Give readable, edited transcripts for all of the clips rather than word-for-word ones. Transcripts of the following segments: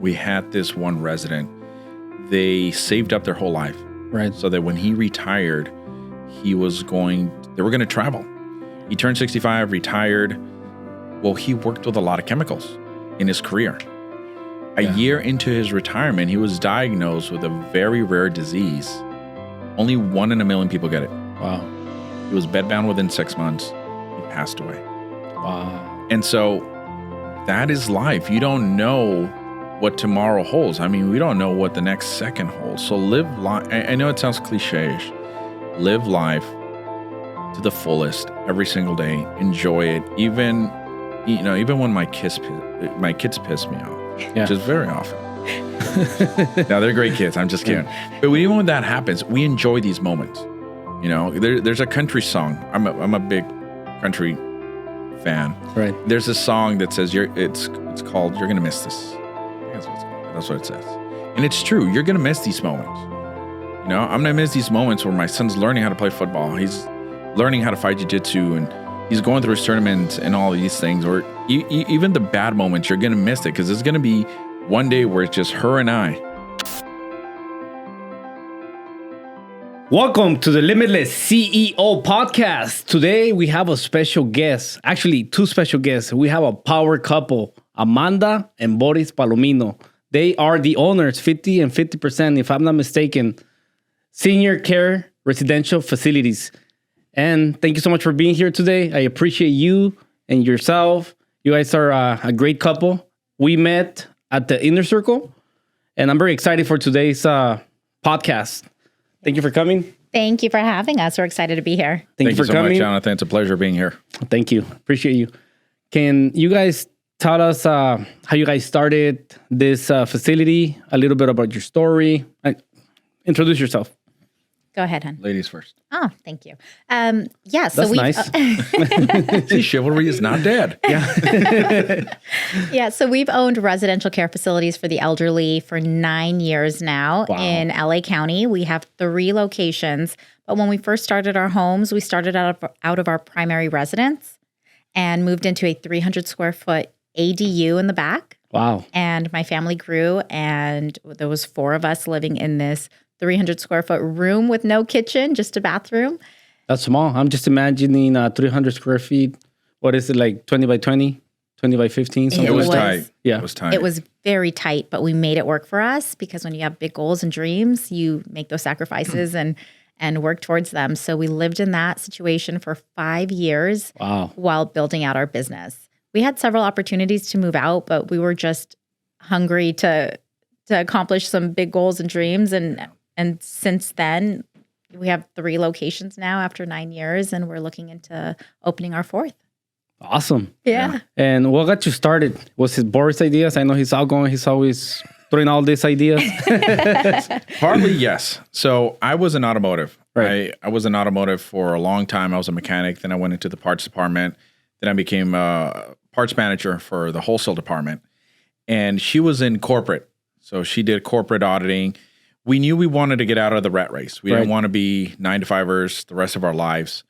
we had this one resident. They saved up their whole life. Right. So that when he retired, they were going to travel. He turned 65, retired. Well, he worked with a lot of chemicals in his career. A year into his retirement, he was diagnosed with a very rare disease. Only 1 in a million people get it. Wow. He was bedbound within 6 months. He passed away. Wow. And so that is life. You don't know what tomorrow holds. I mean, we don't know what the next second holds. So live life. I know it sounds cliche-ish. Live life to the fullest every single day. Enjoy it. Even when my kids piss me off, which is very often. Now they're great kids. I'm just kidding. But even when that happens, we enjoy these moments. There's a country song. I'm a big country fan. Right. There's a song that says it's called "You're Gonna Miss This." That's what it says, and it's true. You're gonna miss these moments. I'm gonna miss these moments where my son's learning how to play football. He's learning how to fight jiu-jitsu, and he's going through his tournaments and all these things. Or even the bad moments, you're gonna miss it because it's gonna be one day where it's just her and I. Welcome to the Limitless CEO Podcast. Today we have a special guest, actually 2 special guests. We have a power couple, Amanda and Boris Palomino. They are the owners, 50 and 50%, if I'm not mistaken, senior care residential facilities. And thank you so much for being here today. I appreciate you and yourself. You guys are a great couple. We met at the Inner Circle, and I'm very excited for today's podcast. Thank you for coming. Thank you for having us. We're excited to be here. Thank you for so coming. much, Jonathan. It's a pleasure being here. Thank you. Appreciate you. Can you guys tell us how you guys started this facility, a little bit about your story? Introduce yourself. Go ahead, hon. Ladies first. Oh, thank you. So That's nice. See, chivalry is not dead. Yeah, so we've owned residential care facilities for the elderly for 9 years now in LA County. We have 3 locations. But when we first started our homes, we started out of our primary residence and moved into a 300 square foot ADU in the back. Wow. And my family grew, and there was 4 of us living in this 300 square foot room with no kitchen, just a bathroom. That's small. I'm just imagining 300 square feet. What is it, like 20 by 20, 20 by 15? It was tight. Yeah. It was tight. It was very tight, but we made it work for us because when you have big goals and dreams, you make those sacrifices and work towards them. So we lived in that situation for 5 years while building out our business. We had several opportunities to move out, but we were just hungry to accomplish some big goals and dreams. And since then, we have 3 locations now after 9 years, and we're looking into opening our 4th. Awesome. Yeah. And what got you started? Was it Boris' ideas? I know he's outgoing. He's always throwing all these ideas. Partly, yes. So I was in automotive. Right. I was in automotive for a long time. I was a mechanic. Then I went into the parts department. Then I became a parts manager for the wholesale department. And she was in corporate. So she did corporate auditing. We knew we wanted to get out of the rat race. We didn't want to be 9-to-5ers the rest of our lives.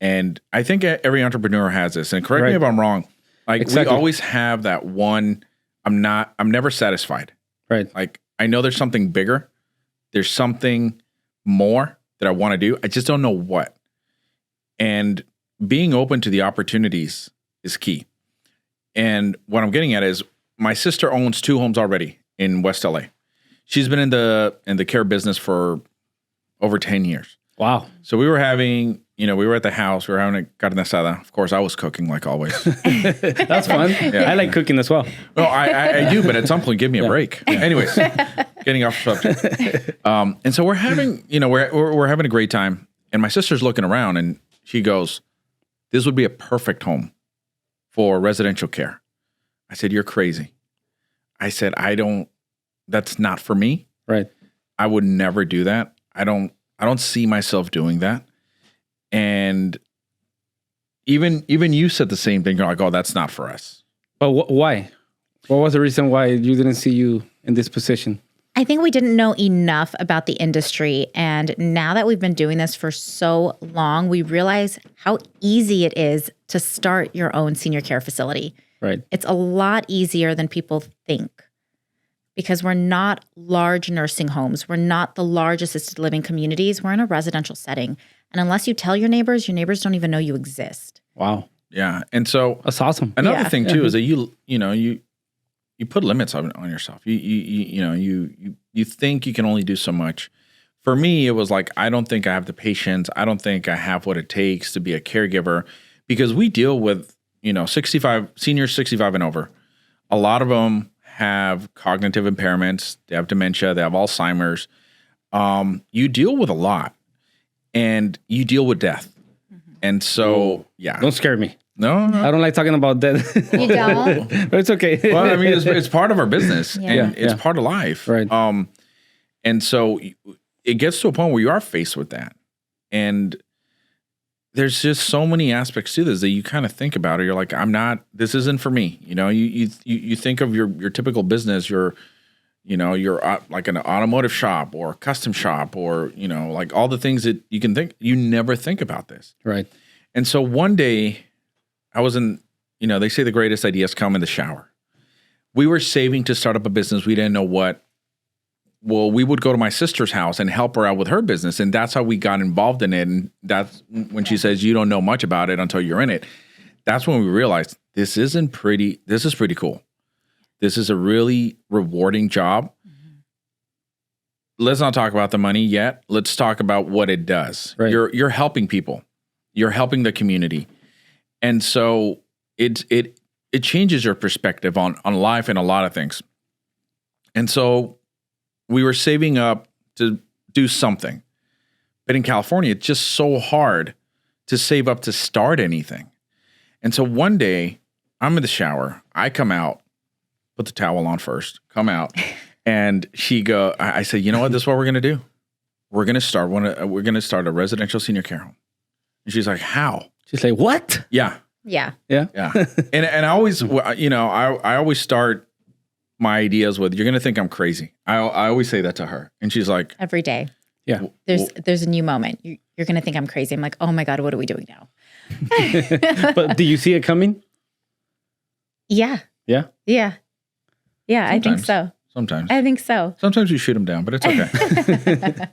And I think every entrepreneur has this. And correct me if I'm wrong. Like we always have that one, I'm never satisfied. Right. Like I know there's something bigger. There's something more that I want to do. I just don't know what. And being open to the opportunities is key. And what I'm getting at is my sister owns 2 homes already in West LA. She's been in the care business for over 10 years. Wow. So we were having, we were at the house, we were having a carne asada. Of course, I was cooking like always. That's fun. Yeah. I like cooking as well. Well, I do, but at some point, give me a break. Anyways, getting off subject. And so we're having, we're having a great time. And my sister's looking around and she goes, this would be a perfect home for residential care. I said, you're crazy. I said, that's not for me. Right. I would never do that. I don't see myself doing that. And even you said the same thing. You're like, oh, that's not for us. But why? What was the reason why you didn't see you in this position? I think we didn't know enough about the industry. And now that we've been doing this for so long, we realize how easy it is to start your own senior care facility. Right. It's a lot easier than people think. because we're not large nursing homes. We're not the large assisted living communities. We're in a residential setting. And unless you tell your neighbors don't even know you exist. Wow. Yeah. And so that's awesome. Another thing too is that you put limits on yourself. You think you can only do so much. For me, it was like, I don't think I have the patience. I don't think I have what it takes to be a caregiver, because we deal with, 65 seniors, 65 and over. A lot of them have cognitive impairments. They have dementia. They have Alzheimer's. You deal with a lot, and you deal with death. And so, yeah. Don't scare me. No. I don't like talking about death. You don't? But it's okay. Well, I mean, it's part of our business, and it's part of life. Right. And so it gets to a point where you are faced with that. And there's just so many aspects to this that you kind of think about it. You're like, this isn't for me. You think of your typical business, you're like an automotive shop or a custom shop, or, like all the things that you can think, you never think about this. Right. And so one day I was in, they say the greatest ideas come in the shower. We were saving to start up a business. We didn't know what. Well, we would go to my sister's house and help her out with her business. And that's how we got involved in it. And that's when she says, you don't know much about it until you're in it. That's when we realized this is pretty cool. This is a really rewarding job. Mm-hmm. Let's not talk about the money yet. Let's talk about what it does. Right. You're helping people. You're helping the community. And so it changes your perspective on life and a lot of things. And so we were saving up to do something. But in California, it's just so hard to save up to start anything. And so one day, I'm in the shower. I come out, put the towel on first, come out, and I said, you know what? This is what we're going to do. We're going to start a residential senior care home. And she's like, how? She's like, what? Yeah. Yeah. And I always, I always start my ideas with, you're going to think I'm crazy. I always say that to her. And she's like, every day. Yeah. There's a new moment. You're going to think I'm crazy. I'm like, oh my God, what are we doing now? But do you see it coming? Yeah. Yeah. Yeah. Yeah. Sometimes. I think so. Sometimes. I think so. Sometimes you shoot them down, but it's okay.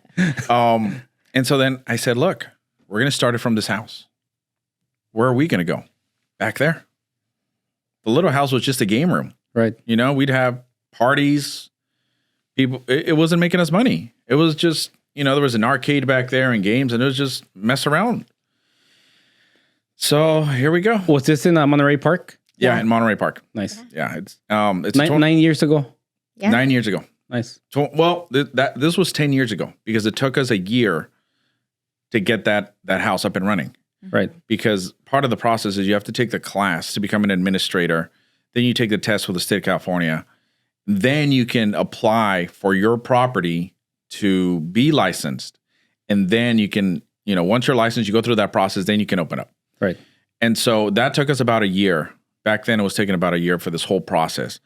And so then I said, look, we're going to start it from this house. Where are we going to go? Back there. The little house was just a game room. Right. We'd have parties. People, it wasn't making us money. It was just, there was an arcade back there and games, and it was just mess around. So here we go. Was this in Monterey Park? Yeah, in Monterey Park. Nice. Yeah, it's 9 years ago. Yeah. 9 years ago. Nice. Well, this was 10 years ago, because it took us a year to get that house up and running. Right. Because part of the process is you have to take the class to become an administrator. Then you take the test with the state of California. Then you can apply for your property to be licensed. And then you can, once you're licensed, you go through that process, then you can open up. Right. And so that took us about a year. Back then, it was taking about a year for this whole process.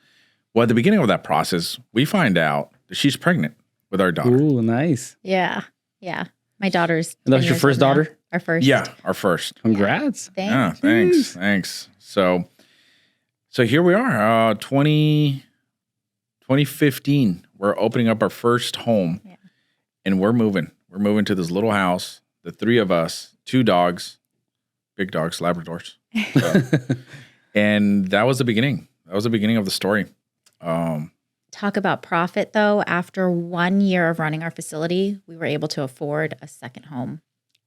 Well, at the beginning of that process, we find out that she's pregnant with our daughter. Ooh, nice. Yeah. Yeah. My daughter's. And that was your first daughter? Our first. Yeah, our first. Congrats. Yeah. Thanks. So here we are, 2015. We're opening up our first home, and we're moving. We're moving to this little house, the three of us, 2 dogs, big dogs, Labradors. And that was the beginning. That was the beginning of the story. Talk about profit, though. After 1 year of running our facility, we were able to afford a second home.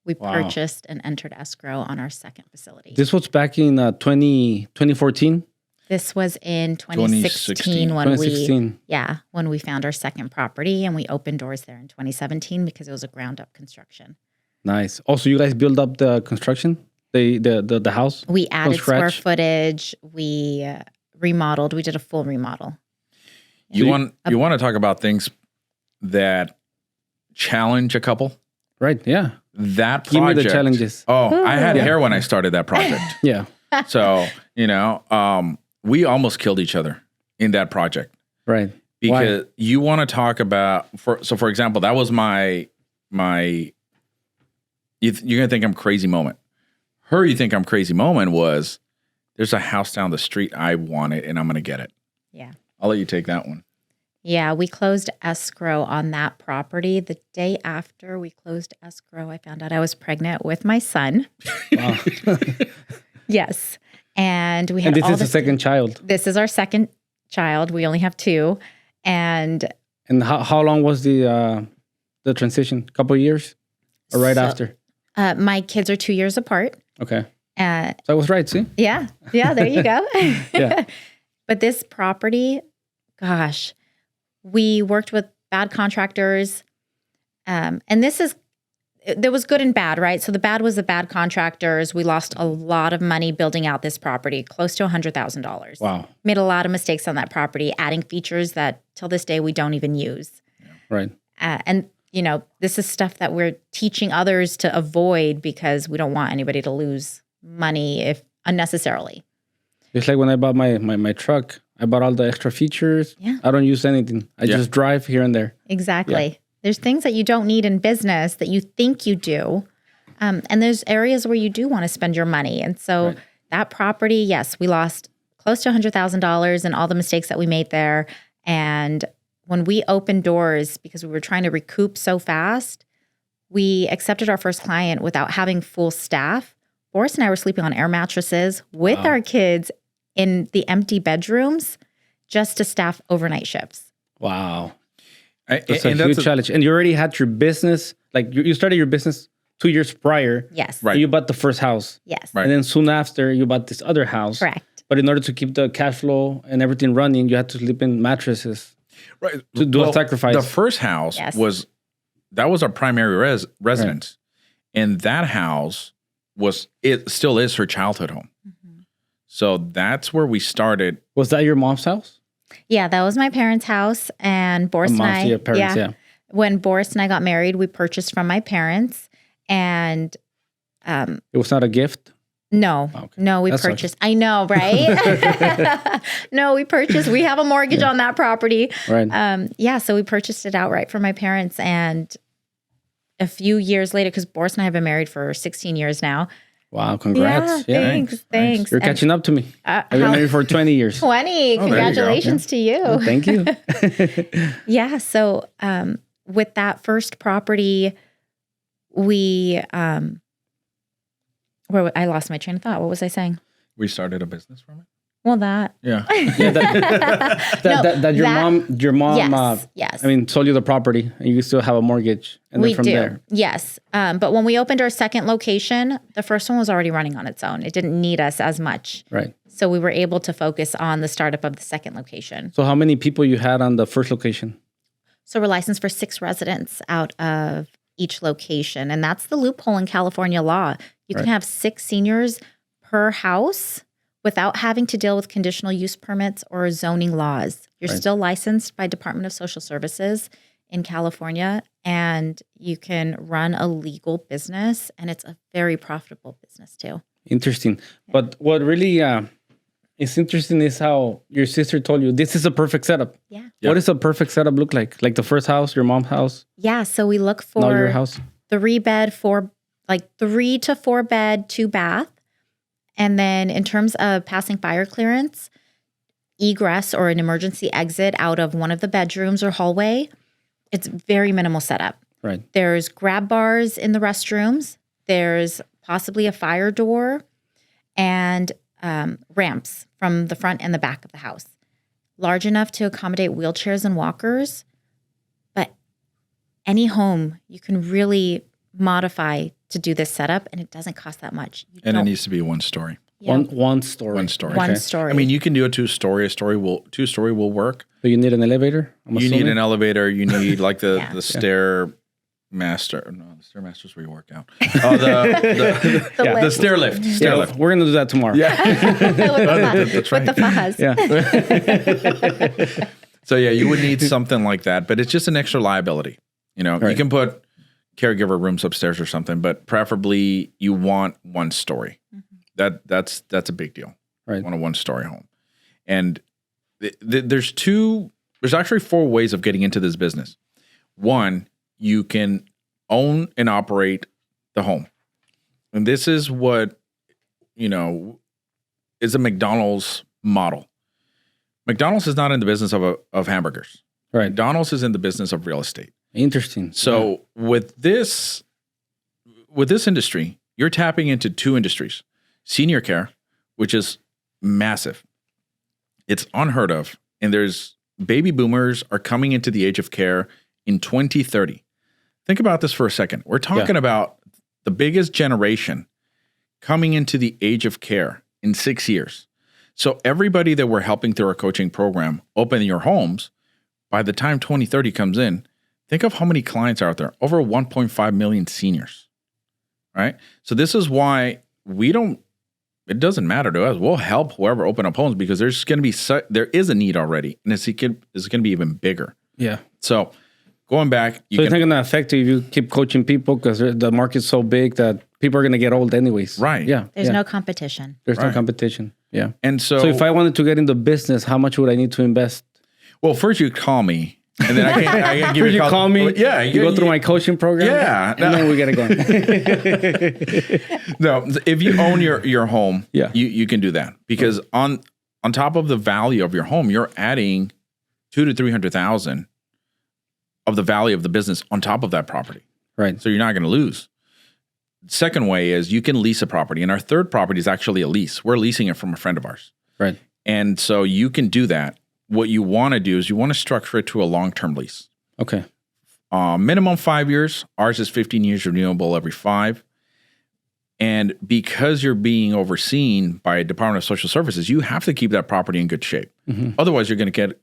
We purchased and entered escrow on our second facility. This was back in 2014? This was in 2016 when we found our second property, and we opened doors there in 2017 because it was a ground up construction. Nice. Also, you guys build up the construction, the house? We added square footage. We remodeled. We did a full remodel. You want to talk about things that challenge a couple? Right. Yeah. That project. Give me the challenges. Oh, I had hair when I started that project. Yeah. So, we almost killed each other in that project. Right. Because you want to talk about, for example, that was my you're going to think I'm crazy moment. Her, you think I'm crazy moment was, there's a house down the street. I want it, and I'm going to get it. Yeah. I'll let you take that one. Yeah, we closed escrow on that property. The day after we closed escrow, I found out I was pregnant with my son. Wow. Yes. And we had And this is the second child. This is our second child. We only have two. And how long was the transition? A couple of years? Or right after? My kids are 2 years apart. Okay. So I was right, see? Yeah. Yeah, there you go. Yeah. But this property, gosh, we worked with bad contractors. And there was good and bad, right? So the bad was the bad contractors. We lost a lot of money building out this property, close to $100,000. Wow. Made a lot of mistakes on that property, adding features that till this day we don't even use. Right. And, this is stuff that we're teaching others to avoid because we don't want anybody to lose money if unnecessarily. It's like when I bought my truck, I bought all the extra features. Yeah. I don't use anything. I just drive here and there. Exactly. Yeah. There's things that you don't need in business that you think you do. And there's areas where you do want to spend your money. And so that property, yes, we lost close to $100,000 and all the mistakes that we made there. And when we opened doors, because we were trying to recoup so fast, we accepted our first client without having full staff. Boris and I were sleeping on air mattresses with our kids in the empty bedrooms just to staff overnight shifts. Wow. That's a huge challenge. And you already had your business, like you started your business 2 years prior. Yes. Right. And you bought the first house. Yes. Right. And then soon after, you bought this other house. Correct. But in order to keep the cash flow and everything running, you had to sleep in mattresses. Right. To do a sacrifice. The first house was our primary residence. Right. And that house still is her childhood home. Mm-hmm. So that's where we started. Was that your mom's house? Yeah, that was my parents' house. And Boris and I, when Boris and I got married, we purchased from my parents. And it was not a gift? No, we purchased. I know, right? No, we purchased. We have a mortgage on that property. Right. So we purchased it outright from my parents. And a few years later, because Boris and I have been married for 16 years now. Wow, congrats. Yeah, thanks. You're catching up to me. I've been married for 20 years. 20. Congratulations to you. Oh, thank you. So with that first property, we... I lost my train of thought. What was I saying? We started a business from it. Well, that. Yeah. That your mom. Yes. I mean, sold you the property, and you still have a mortgage. And we then from do. There. Yes. But when we opened our second location, the first one was already running on its own. It didn't need us as much. Right. So we were able to focus on the startup of the second location. So how many people you had on the first location? So we're licensed for 6 residents out of each location, and that's the loophole in California law. You can have 6 seniors per house without having to deal with conditional use permits or zoning laws. You're still licensed by Department of Social Services in California, and you can run a legal business, and it's a very profitable business too. Interesting. Yeah. But what really is interesting is how your sister told you, this is a perfect setup. Yeah. What does a perfect setup look like? Like the first house, your mom's house? Yeah, so we look for now your house. 3-bed, 3 to 4 bed, 2 bath. And then in terms of passing fire clearance, egress or an emergency exit out of one of the bedrooms or hallway, it's very minimal setup. Right. There's grab bars in the restrooms. There's possibly a fire door and ramps from the front and the back of the house. Large enough to accommodate wheelchairs and walkers. But any home you can really modify to do this setup, and it doesn't cost that much. It needs to be 1 story. Yeah. One story. 1 story. One story. I mean, you can do a 2-story. A 2-story will work. So you need an elevator? You need an elevator. You need like the stair master. No, the stair master is where you work out. Oh, the stair lift. Stair lift. We're gonna do that tomorrow. Yeah, that's right. With the fuzz. Yeah. So yeah, you would need something like that, but it's just an extra liability. You can put caregiver rooms upstairs or something, but preferably you want 1 story. Mm-hmm. That's a big deal. Right. You want a 1-story home. And there's actually 4 ways of getting into this business. 1, you can own and operate the home. And this is what, is a McDonald's model. McDonald's is not in the business of hamburgers. Right. McDonald's is in the business of real estate. Interesting. So with this industry, you're tapping into two industries: senior care, which is massive. It's unheard of. And there's baby boomers are coming into the age of care in 2030. Think about this for a second. We're talking about the biggest generation coming into the age of care in 6 years. So everybody that we're helping through our coaching program, Open Your Homes, by the time 2030 comes in, think of how many clients are out there. Over 1.5 million seniors, right? So this is why it doesn't matter to us. We'll help whoever open up homes because there's going to be, there is a need already, and it's going to be even bigger. Yeah. So going back. It's not going to affect you if you keep coaching people because the market's so big that people are going to get old anyways. Right. Yeah. There's no competition. There's no competition. Yeah. And so if I wanted to get into business, how much would I need to invest? Well, first you call me. And then I can give you a call. Call me. Yeah. You go through my coaching program. Yeah. And then we get it going. No, if you own your home, you can do that. Because on top of the value of your home, you're adding $200,000 to $300,000 of the value of the business on top of that property. Right. So you're not going to lose. Second way is you can lease a property. And our third property is actually a lease. We're leasing it from a friend of ours. Right. And so you can do that. What you want to do is you want to structure it to a long-term lease. Okay. Minimum 5 years. Ours is 15 years, renewable every 5. And because you're being overseen by a Department of Social Services, you have to keep that property in good shape. Mm-hmm. Otherwise, you're going to get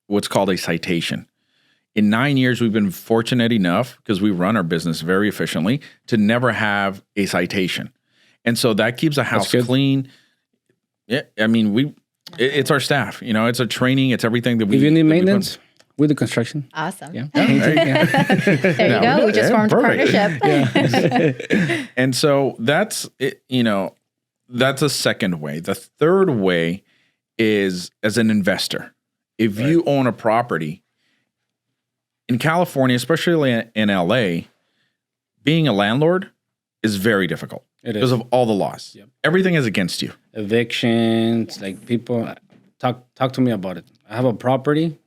what's called a citation. In 9 years, we've been fortunate enough, because we run our business very efficiently, to never have a citation. And so that keeps the house clean. Yeah, I mean, it's our staff. It's a training. It's everything that we. If you need maintenance, we do construction. Awesome. Yeah. There you go. We just formed a partnership. Yeah. And so that's it. That's a second way. The third way is as an investor. If you own a property in California, especially in LA, being a landlord is very difficult. Because of all the laws. Yep. Everything is against you. Evictions, like people talk to me about it. I have a property,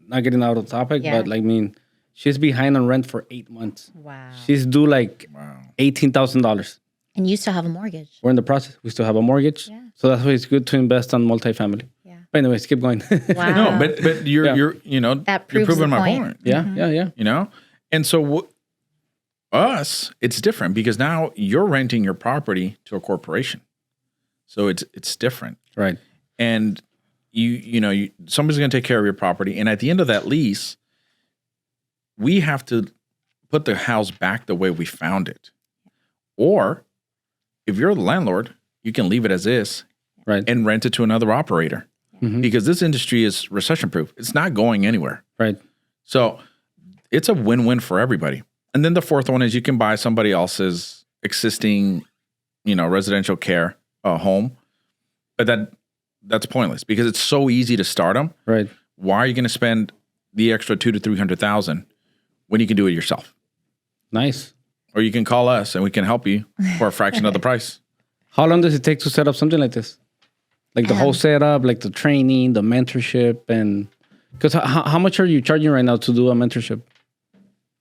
not getting out of the topic, but she's behind on rent for 8 months. Wow. She's due $18,000. And you still have a mortgage. We're in the process. We still have a mortgage. Yeah. So that's why it's good to invest on multifamily. Yeah. But anyways, keep going. Wow. No, but you're that proves you're proving the my point. point. Yeah, yeah. And so us, it's different because now you're renting your property to a corporation. So it's different. Right. And you somebody's going to take care of your property. And at the end of that lease, we have to put the house back the way we found it. Or if you're the landlord, you can leave it as is and rent it to another operator. Mm-hmm. Because this industry is recession proof. It's not going anywhere. Right. So it's a win-win for everybody. And then the fourth one is you can buy somebody else's existing, residential care home, but that's pointless because it's so easy to start them. Right. Why are you going to spend the extra $200,000 to $300,000 when you can do it yourself? Nice. Or you can call us and we can help you for a fraction of the price. How long does it take to set up something like this? Like the whole setup, like the training, the mentorship, and because how much are you charging right now to do a mentorship?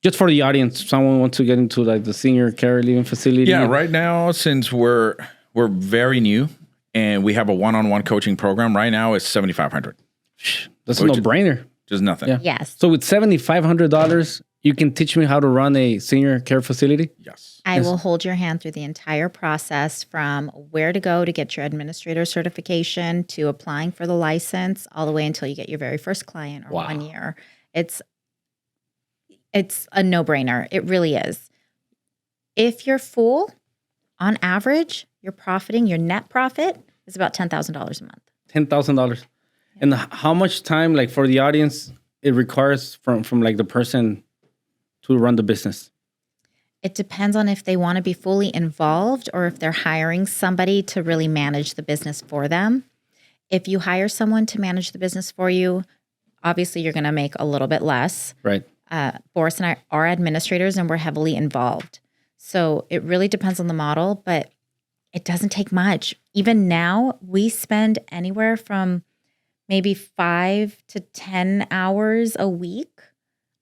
Just for the audience, someone wants to get into like the senior care living facility. Yeah, right now, since we're very new and we have a one-on-one coaching program, right now it's $7,500. That's a no-brainer. Just nothing. Yeah. Yes. So with $7,500, you can teach me how to run a senior care facility? Yes. I will hold your hand through the entire process from where to go to get your administrator certification to applying for the license all the way until you get your very first client or 1 year. It's a no-brainer. It really is. If you're full, on average, your net profit is about $10,000 a month. $10,000. Yeah. And how much time, like for the audience, it requires from like the person to run the business? It depends on if they want to be fully involved or if they're hiring somebody to really manage the business for them. If you hire someone to manage the business for you, obviously you're going to make a little bit less. Right. Boris and I are administrators and we're heavily involved. So it really depends on the model, but it doesn't take much. Even now, we spend anywhere from maybe 5 to 10 hours a week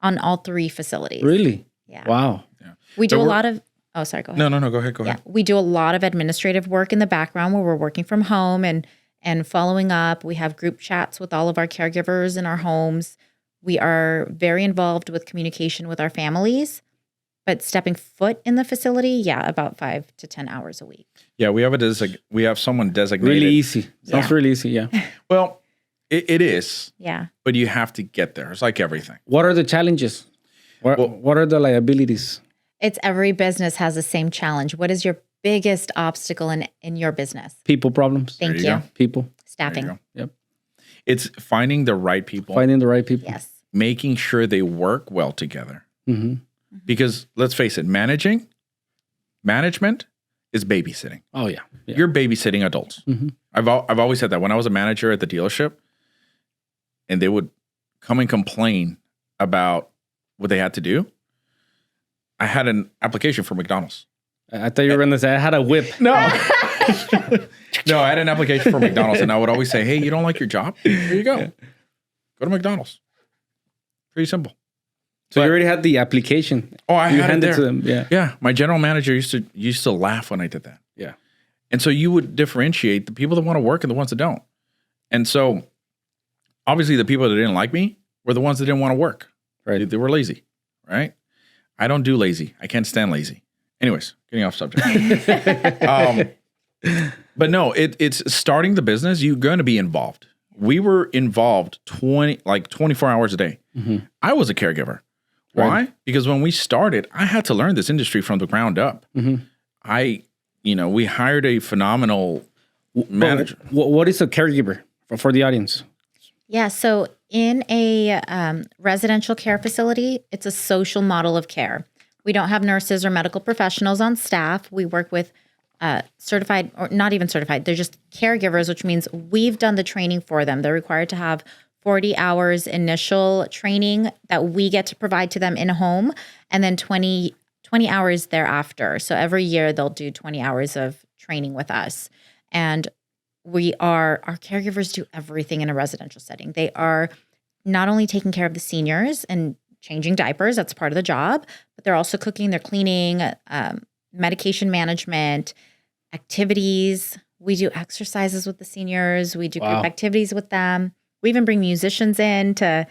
on all 3 facilities. Really? Yeah. Wow. Yeah. We do a lot of, oh, sorry, go ahead. No, go ahead. Yeah, we do a lot of administrative work in the background where we're working from home and following up. We have group chats with all of our caregivers in our homes. We are very involved with communication with our families, but stepping foot in the facility, about 5 to 10 hours a week. Yeah, we have someone designated. Really easy. Sounds really easy, yeah. Well, it is. Yeah. But you have to get there. It's like everything. What are the challenges? What are the liabilities? It's every business has the same challenge. What is your biggest obstacle in your business? People problems. Thank There you. you go. People. Staffing. There you go. Yep. It's finding the right people. Finding the right people. Yes. Making sure they work well together. Mm-hmm. Because let's face it, management is babysitting. Oh, yeah. You're babysitting adults. Mm-hmm. I've always said that. When I was a manager at the dealership, and they would come and complain about what they had to do, I had an application for McDonald's. I thought you were going to say I had a whip. No. No, I had an application for McDonald's, and I would always say, hey, you don't like your job? Here you go. Go to McDonald's. Pretty simple. So you already had the application. Oh, I you had it handed there. to them. Yeah. Yeah, my general manager used to laugh when I did that. Yeah. And so you would differentiate the people that want to work and the ones that don't. And so obviously the people that didn't like me were the ones that didn't want to work. Right. They were lazy, right? I don't do lazy. I can't stand lazy. Anyways, getting off subject. But no, it's starting the business. You're going to be involved. We were involved 24 hours a day. Mm-hmm. I was a caregiver. Why? Right. Because when we started, I had to learn this industry from the ground up. Mm-hmm. We hired a phenomenal manager. What is a caregiver for the audience? Yeah. So in a residential care facility, it's a social model of care. We don't have nurses or medical professionals on staff. We work with certified, or not even certified, they're just caregivers, which means we've done the training for them. They're required to have 40 hours initial training that we get to provide to them in home, and then 20 hours thereafter. So every year they'll do 20 hours of training with us. And our caregivers do everything in a residential setting. They are not only taking care of the seniors and changing diapers, that's part of the job, but they're also cooking, they're cleaning, medication management, activities. We do exercises with the seniors. We do group activities with them. We even bring musicians in to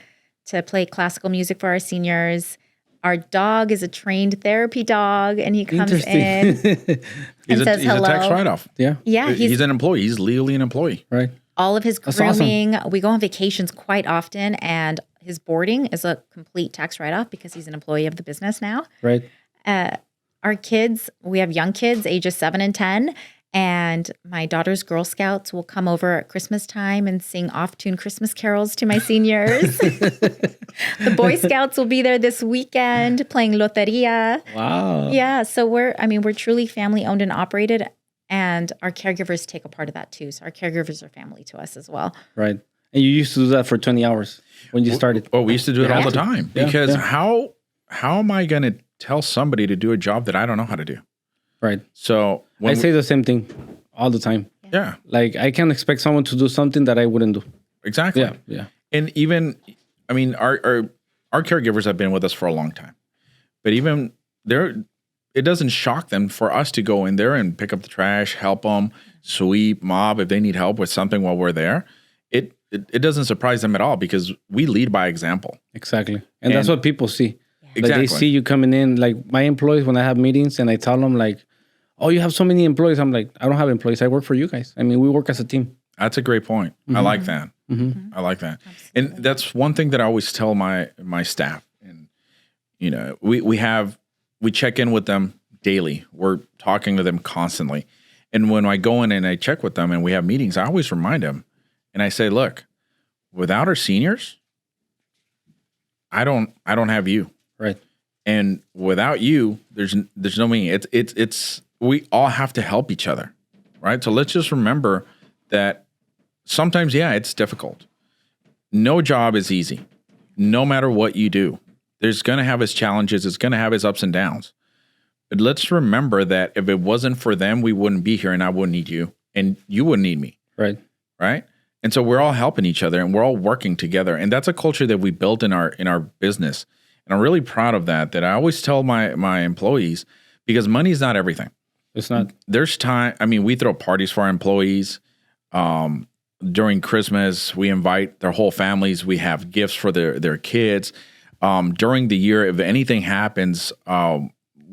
play classical music for our seniors. Our dog is a trained therapy dog, and he comes in and says hello. He's a tax write-off. Yeah. Yeah, he's an employee. He's legally an employee. Right. All of his That's grooming. awesome. We go on vacations quite often, and his boarding is a complete tax write-off because he's an employee of the business now. Right. Our kids, we have young kids, ages 7 and 10, and my daughter's Girl Scouts will come over at Christmas time and sing off-tune Christmas carols to my seniors. The Boy Scouts will be there this weekend playing Loteria. Wow. Yeah, so we're truly family-owned and operated, and our caregivers take a part of that too. So our caregivers are family to us as well. Right. And you used to do that for 20 hours when you started. Oh, we used to do it all the time. Yeah, Because yeah. how am I going to tell somebody to do a job that I don't know how to do? Right. So I say the same thing all the time. yeah, Like I can't expect someone to do something that I wouldn't do. exactly. Yeah. Yeah. And even, I mean, our caregivers have been with us for a long time, but even it doesn't shock them for us to go in there and pick up the trash, help them, sweep, mop if they need help with something while we're there. It doesn't surprise them at all because we lead by example. Exactly. And that's what people see. Like Exactly. they see you coming in, like my employees, when I have meetings and I tell them like, oh, you have so many employees. I'm like, I don't have employees. I work for you guys. I mean, we work as a team. That's a great point. I like that. I like that. And that's one thing that I always tell my staff. And we check in with them daily. We're talking to them constantly. And when I go in and I check with them and we have meetings, I always remind them and I say, look, without our seniors, I don't have you. Right. And without you, there's no me. It's we all have to help each other, right? So let's just remember that sometimes, it's difficult. No job is easy. No matter what you do, there's going to have its challenges. It's going to have its ups and downs. But let's remember that if it wasn't for them, we wouldn't be here, and I wouldn't need you, and you wouldn't need me, Right. right? And so we're all helping each other and we're all working together. And that's a culture that we built in our business. And I'm really proud of that I always tell my employees, because money is not everything. It's not. There's time. I mean, we throw parties for our employees. During Christmas, we invite their whole families. We have gifts for their kids. During the year, if anything happens,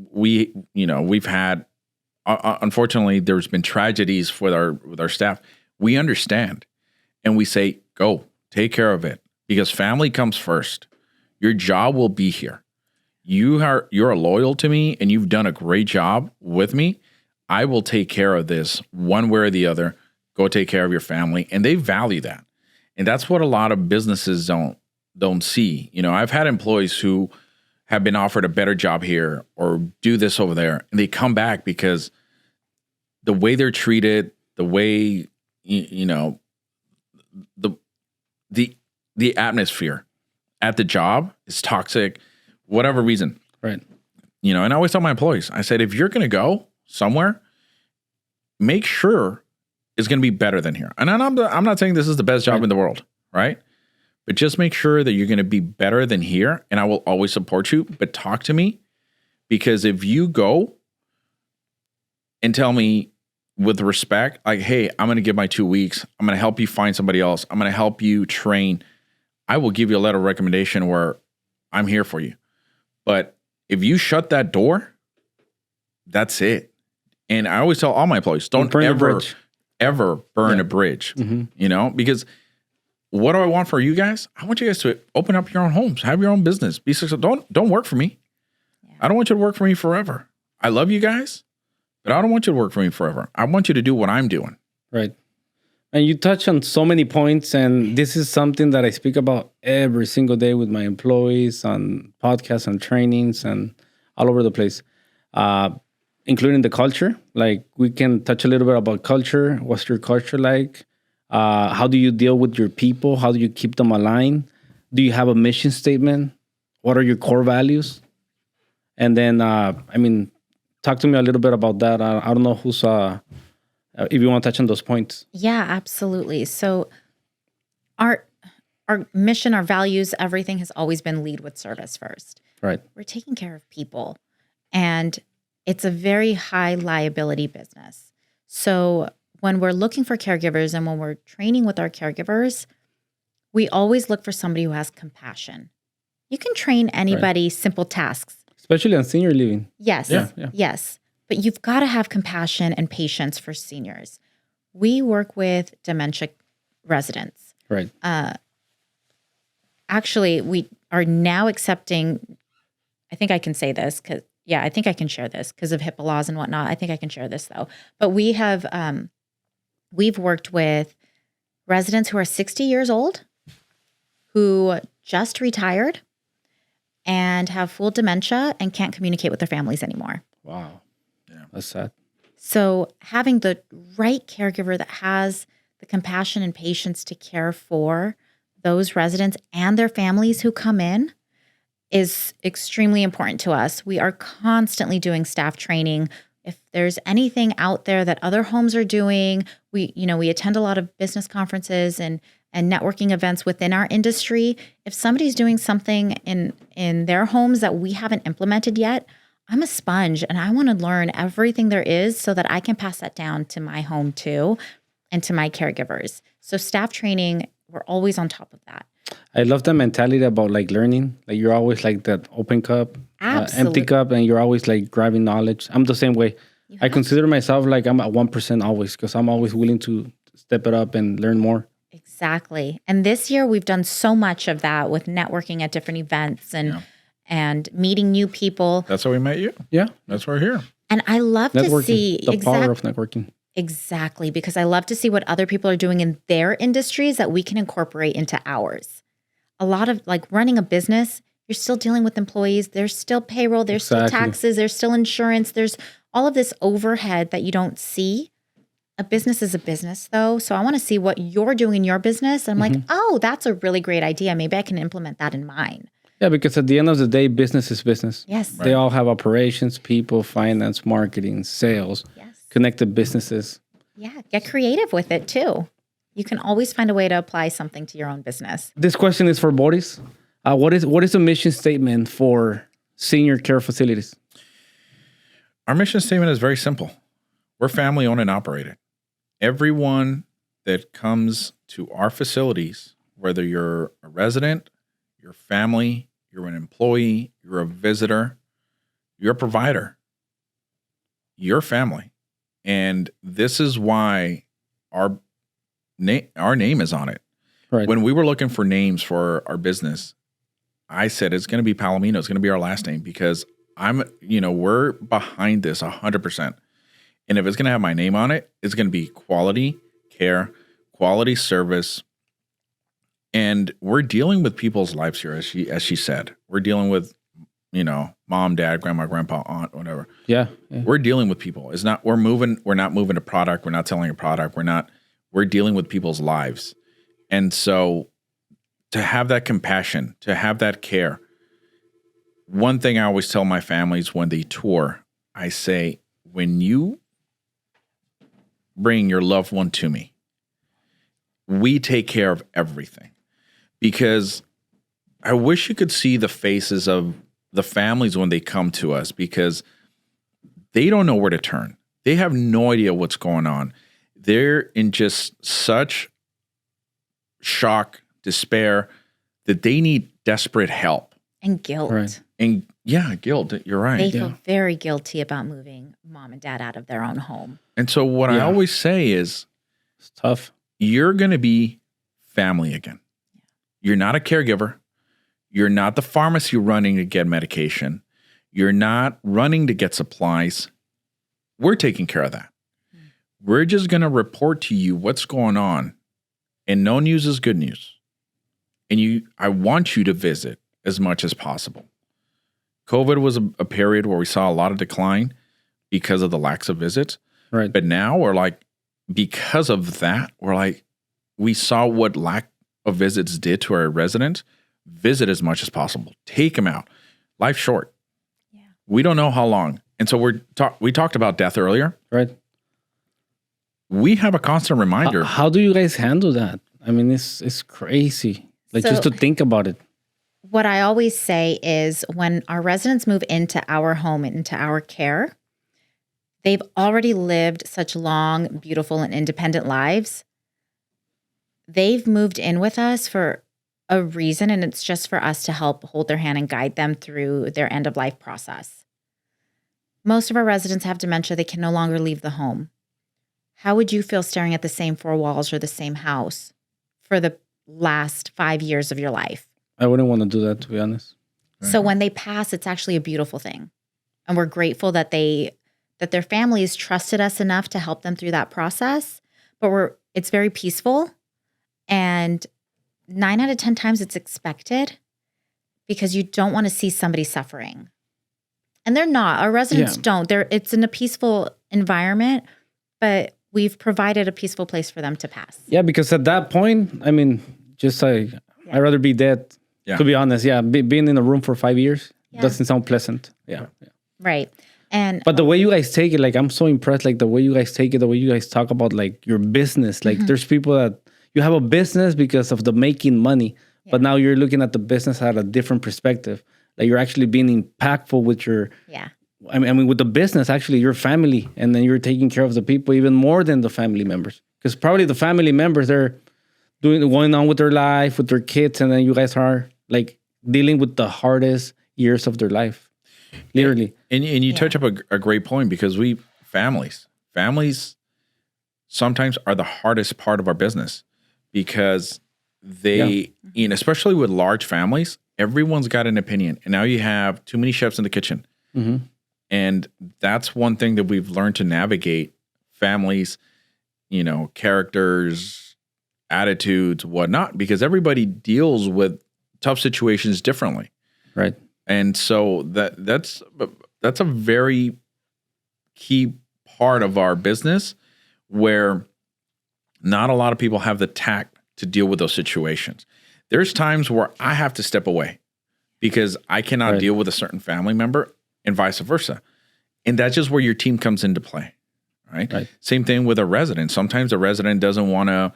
we've had, unfortunately, there's been tragedies with our staff. We understand. And we say, go, take care of it, because family comes first. Your job will be here. You're loyal to me and you've done a great job with me. I will take care of this one way or the other. Go take care of your family. And they value that. And that's what a lot of businesses don't see. I've had employees who have been offered a better job here or do this over there, and they come back because the way they're treated, the way, the atmosphere at the job is toxic, whatever reason. Right. And I always tell my employees, I said, if you're going to go somewhere, make sure it's going to be better than here. And I'm not saying this is the best job in the world, right? But just make sure that you're going to be better than here, and I will always support you. But talk to me, because if you go and tell me with respect, like, hey, I'm going to give my 2 weeks. I'm going to help you find somebody else. I'm going to help you train. I will give you a letter of recommendation where I'm here for you. But if you shut that door, that's it. And I always tell all my employees, don't ever burn a bridge, because what do I want for you guys? I want you guys to open up your own homes, have your own business, be successful. Don't work for me. Yeah. I don't want you to work for me forever. I love you guys, but I don't want you to work for me forever. I want you to do what I'm doing. Right. And you touch on so many points, and this is something that I speak about every single day with my employees on podcasts and trainings and all over the place, including the culture. Like, we can touch a little bit about culture. What's your culture like? How do you deal with your people? How do you keep them aligned? Do you have a mission statement? What are your core values? And then, talk to me a little bit about that. I don't know who's, if you want to touch on those points. Yeah, absolutely. So our mission, our values, everything has always been lead with service first. Right. We're taking care of people, and it's a very high liability business. So when we're looking for caregivers and when we're training with our caregivers, we always look for somebody who has compassion. You can train anybody simple tasks. Especially on senior living. Yes. Yeah. Yes. But you've got to have compassion and patience for seniors. We work with dementia residents. Right. Actually, we are now accepting, I think I can say this because, I think I can share this because of HIPAA laws and whatnot. I think I can share this though. But we have, we've worked with residents who are 60 years old, who just retired and have full dementia and can't communicate with their families anymore. Wow. Yeah, that's sad. So having the right caregiver that has the compassion and patience to care for those residents and their families who come in is extremely important to us. We are constantly doing staff training. If there's anything out there that other homes are doing, we attend a lot of business conferences and networking events within our industry. If somebody's doing something in their homes that we haven't implemented yet, I'm a sponge and I want to learn everything there is so that I can pass that down to my home too and to my caregivers. So staff training, we're always on top of that. I love the mentality about like learning. Like, you're always like that open cup, empty cup, and you're always like grabbing knowledge. I'm the same way. I consider myself like I'm at 1% always, because I'm always willing to step it up and learn more. Exactly. And this year we've done so much of that with networking at different events and meeting new people. That's how we met you. Yeah. That's why we're here. And I love to see the power of networking. Exactly, because I love to see what other people are doing in their industries that we can incorporate into ours. A lot of like running a business, you're still dealing with employees. There's still payroll. There's still taxes. There's still insurance. There's all of this overhead that you don't see. A business is a business, though. So I want to see what you're doing in your business. I'm like, oh, that's a really great idea. Maybe I can implement that in mine. Yeah, because at the end of the day, business is business. Yes. They all have operations, people, finance, marketing, sales, connected businesses. Yeah, get creative with it too. You can always find a way to apply something to your own business. This question is for Boris. What is the mission statement for senior care facilities? Our mission statement is very simple. We're family owned and operated. Everyone that comes to our facilities, whether you're a resident, your family, you're an employee, you're a visitor, you're a provider, you're family. And this is why our name is on it. Right. When we were looking for names for our business, I said it's going to be Palomino. It's going to be our last name because we're behind this 100%. And if it's going to have my name on it, it's going to be quality care, quality service. And we're dealing with people's lives here, as she said. We're dealing with, mom, dad, grandma, grandpa, aunt, whatever. Yeah. We're dealing with people. We're not moving a product. We're not selling a product. We're dealing with people's lives. And so to have that compassion, to have that care, one thing I always tell my families when they tour, I say, when you bring your loved one to me, we take care of everything. Because I wish you could see the faces of the families when they come to us, because they don't know where to turn. They have no idea what's going on. They're in just such shock, despair, that they need desperate help. And guilt. Right. And guilt. You're right. They feel very guilty about moving mom and dad out of their own home. And so what I always say is, it's tough. You're going to be family again. You're not a caregiver. You're not the pharmacy running to get medication. You're not running to get supplies. We're taking care of that. We're just going to report to you what's going on. And no news is good news. And I want you to visit as much as possible. COVID was a period where we saw a lot of decline because of the lack of visits. Right. But now we're like, because of that, we saw what lack of visits did to our residents. Visit as much as possible. Take them out. Life's short. Yeah. We don't know how long. And so we talked about death earlier. Right. We have a constant reminder. How do you guys handle that? I mean, it's crazy. Just to think about it. What I always say is when our residents move into our home, into our care, they've already lived such long, beautiful, and independent lives. They've moved in with us for a reason, and it's just for us to help hold their hand and guide them through their end-of-life process. Most of our residents have dementia. They can no longer leave the home. How would you feel staring at the same four walls or the same house for the last 5 years of your life? I wouldn't want to do that, to be honest. So when they pass, it's actually a beautiful thing. And we're grateful that their families trusted us enough to help them through that process. But it's very peaceful. And 9 out of 10 times it's expected because you don't want to see somebody suffering. And they're not. Our residents don't. It's in a peaceful environment, but we've provided a peaceful place for them to pass. Yeah, because at that point, I mean, I'd rather be dead. Yeah. To be honest, being in a room for 5 years doesn't sound pleasant. Yeah. Right. But the way you guys take it, I'm so impressed, the way you guys take it, the way you guys talk about, your business. There's people that you have a business because of the making money, but now you're looking at the business at a different perspective. You're actually being impactful with your... Yeah. I mean, with the business, actually, your family, and then you're taking care of the people even more than the family members. Because probably the family members, they're going on with their life, with their kids, and then you guys are dealing with the hardest years of their life, literally. And you touch up a great point, because families sometimes are the hardest part of our business, because they, especially with large families, everyone's got an opinion, and now you have too many chefs in the kitchen. Mm-hmm. And that's one thing that we've learned to navigate families, characters, attitudes, whatnot, because everybody deals with tough situations differently. Right. And so that's a very key part of our business, where not a lot of people have the tact to deal with those situations. There's times where I have to step away because I cannot deal with a certain family member, and vice versa. And that's just where your team comes into play, right? Same thing with a resident. Sometimes a resident doesn't want to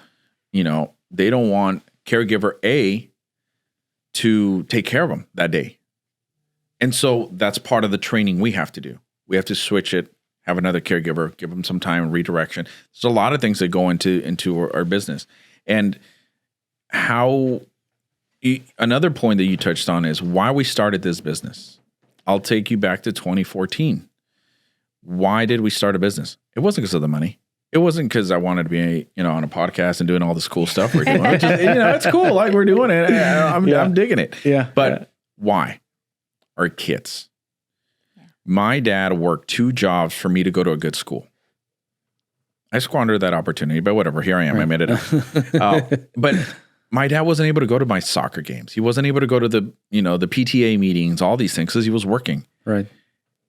they don't want caregiver A to take care of them that day. And so that's part of the training we have to do. We have to switch it, have another caregiver, give them some time and redirection. There's a lot of things that go into our business. And another point that you touched on is why we started this business. I'll take you back to 2014. Why did we start a business? It wasn't because of the money. It wasn't because I wanted to be, on a podcast and doing all this cool stuff we're doing. Which is, it's cool. Like we're doing it. I'm digging it. Yeah. But why? Our kids. Yeah. My dad worked 2 jobs for me to go to a good school. I squandered that opportunity, but whatever. Here I am. Right. I made it up. But my dad wasn't able to go to my soccer games. He wasn't able to go to the PTA meetings, all these things, because he was working. Right.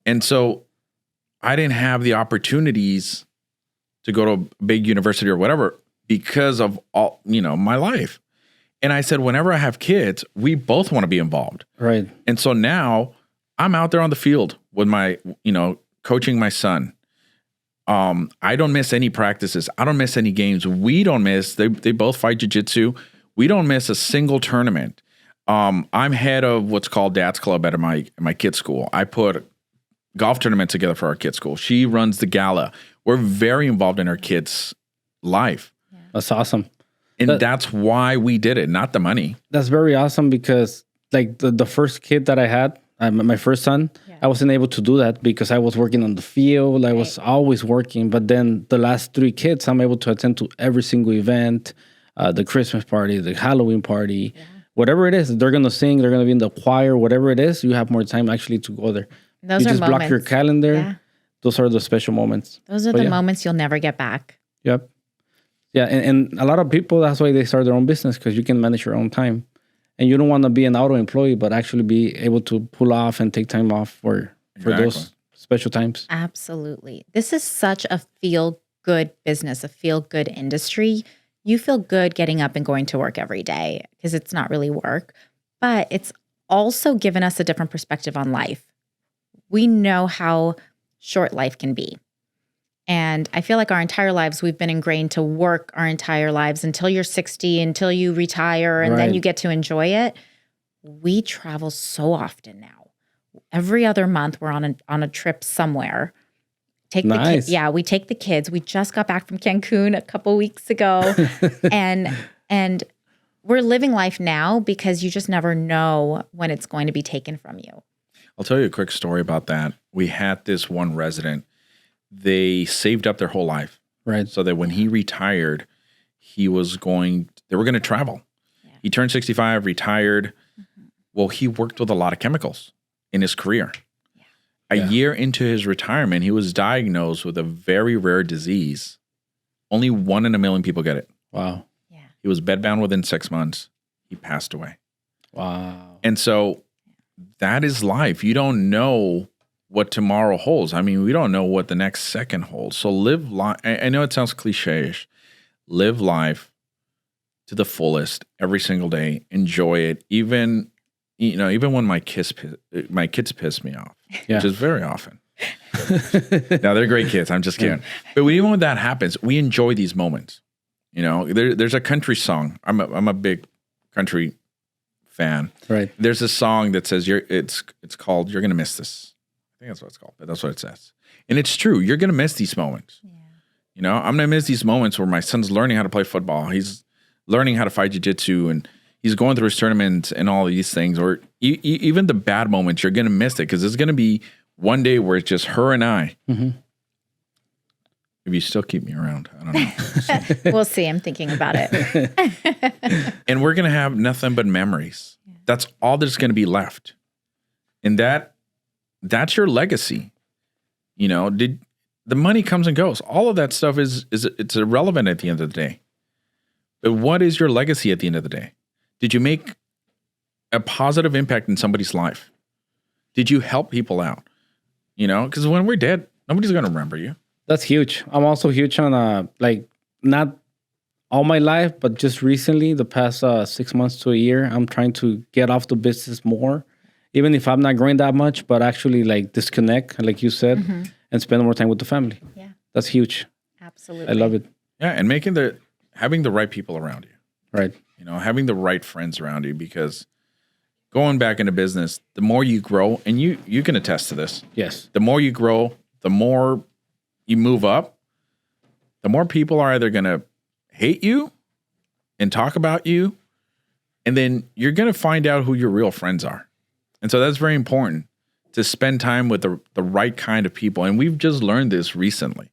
And so I didn't have the opportunities to go to a big university or whatever because of all, my life. And I said, whenever I have kids, we both want to be involved. Right. And so now I'm out there on the field with my, coaching my son. I don't miss any practices. I don't miss any games. We don't miss, they both fight jiu-jitsu. We don't miss a single tournament. I'm head of what's called Dad's Club at my kids' school. I put golf tournaments together for our kids' school. She runs the gala. We're very involved in our kids' life. Yeah. That's awesome. And that's why we did it, not the money. That's very awesome because like the first kid that I had, my first son, I wasn't able to do that because I was working on the field. I was always working. But then the last 3 kids, I'm able to attend to every single event, the Christmas party, the Halloween party, whatever it is. They're going to sing. They're going to be in the choir, whatever it is. You have more time actually to go there. Those you are just moments. block your calendar. Yeah. Those are the special moments. Those are the moments you'll never get back. Yep. Yeah, and a lot of people, that's why they start their own business, because you can manage your own time. And you don't want to be an auto employee, but actually be able to pull off and take time off for those special times. Absolutely. This is such a feel-good business, a feel-good industry. You feel good getting up and going to work every day because it's not really work, but it's also given us a different perspective on life. We know how short life can be. And I feel like our entire lives, we've been ingrained to work our entire lives until you're 60, until you retire, and then you get to enjoy it. We travel so often now. Every other month, we're on a trip somewhere. We take the kids. We just got back from Cancun a couple weeks ago, and we're living life now because you just never know when it's going to be taken from you. I'll tell you a quick story about that. We had this one resident. They saved up their whole life, right? So that when he retired, they were going to travel. Yeah. He turned 65, retired. Mm-hmm. Well, he worked with a lot of chemicals in his career. Yeah. A year into his retirement, he was diagnosed with a very rare disease. Only 1 in a million people get it. Wow. Yeah. He was bedbound within 6 months. He passed away. Wow. And so that is life. You don't know what tomorrow holds. I mean, we don't know what the next second holds. So live life. I know it sounds cliche-ish. Live life to the fullest every single day. Enjoy it. Even when my kids piss me off, which is very often. Now they're great kids. I'm just kidding. But even when that happens, we enjoy these moments. There's a country song. I'm a big country fan. Right. There's a song that says it's called "You're Gonna Miss This." I think that's what it's called, but that's what it says. And it's true. You're going to miss these moments. Yeah. I'm going to miss these moments where my son's learning how to play football. He's learning how to fight jiu-jitsu, and he's going through his tournaments and all these things. Or even the bad moments, you're going to miss it because there's going to be one day where it's just her and I. Mm-hmm. If you still keep me around, I don't know. We'll see. I'm thinking about it. And we're going to have nothing but memories. Yeah. That's all that's going to be left. And that's your legacy. The money comes and goes. All of that stuff it's irrelevant at the end of the day. But what is your legacy at the end of the day? Did you make a positive impact in somebody's life? Did you help people out? Because when we're dead, nobody's going to remember you. That's huge. I'm also huge on not all my life, but just recently, the past 6 months to a year, I'm trying to get off the business more. Even if I'm not growing that much, but actually disconnect, like you said, and spend more time with the family. Yeah. That's huge. Absolutely. I love it. Yeah. And having the right people around you. Right. You know, having the right friends around you, because going back into business, the more you grow, and you can attest to this. Yes. The more you grow, the more you move up, the more people are either going to hate you and talk about you, and then you're going to find out who your real friends are. And so that's very important, to spend time with the right kind of people. And we've just learned this recently.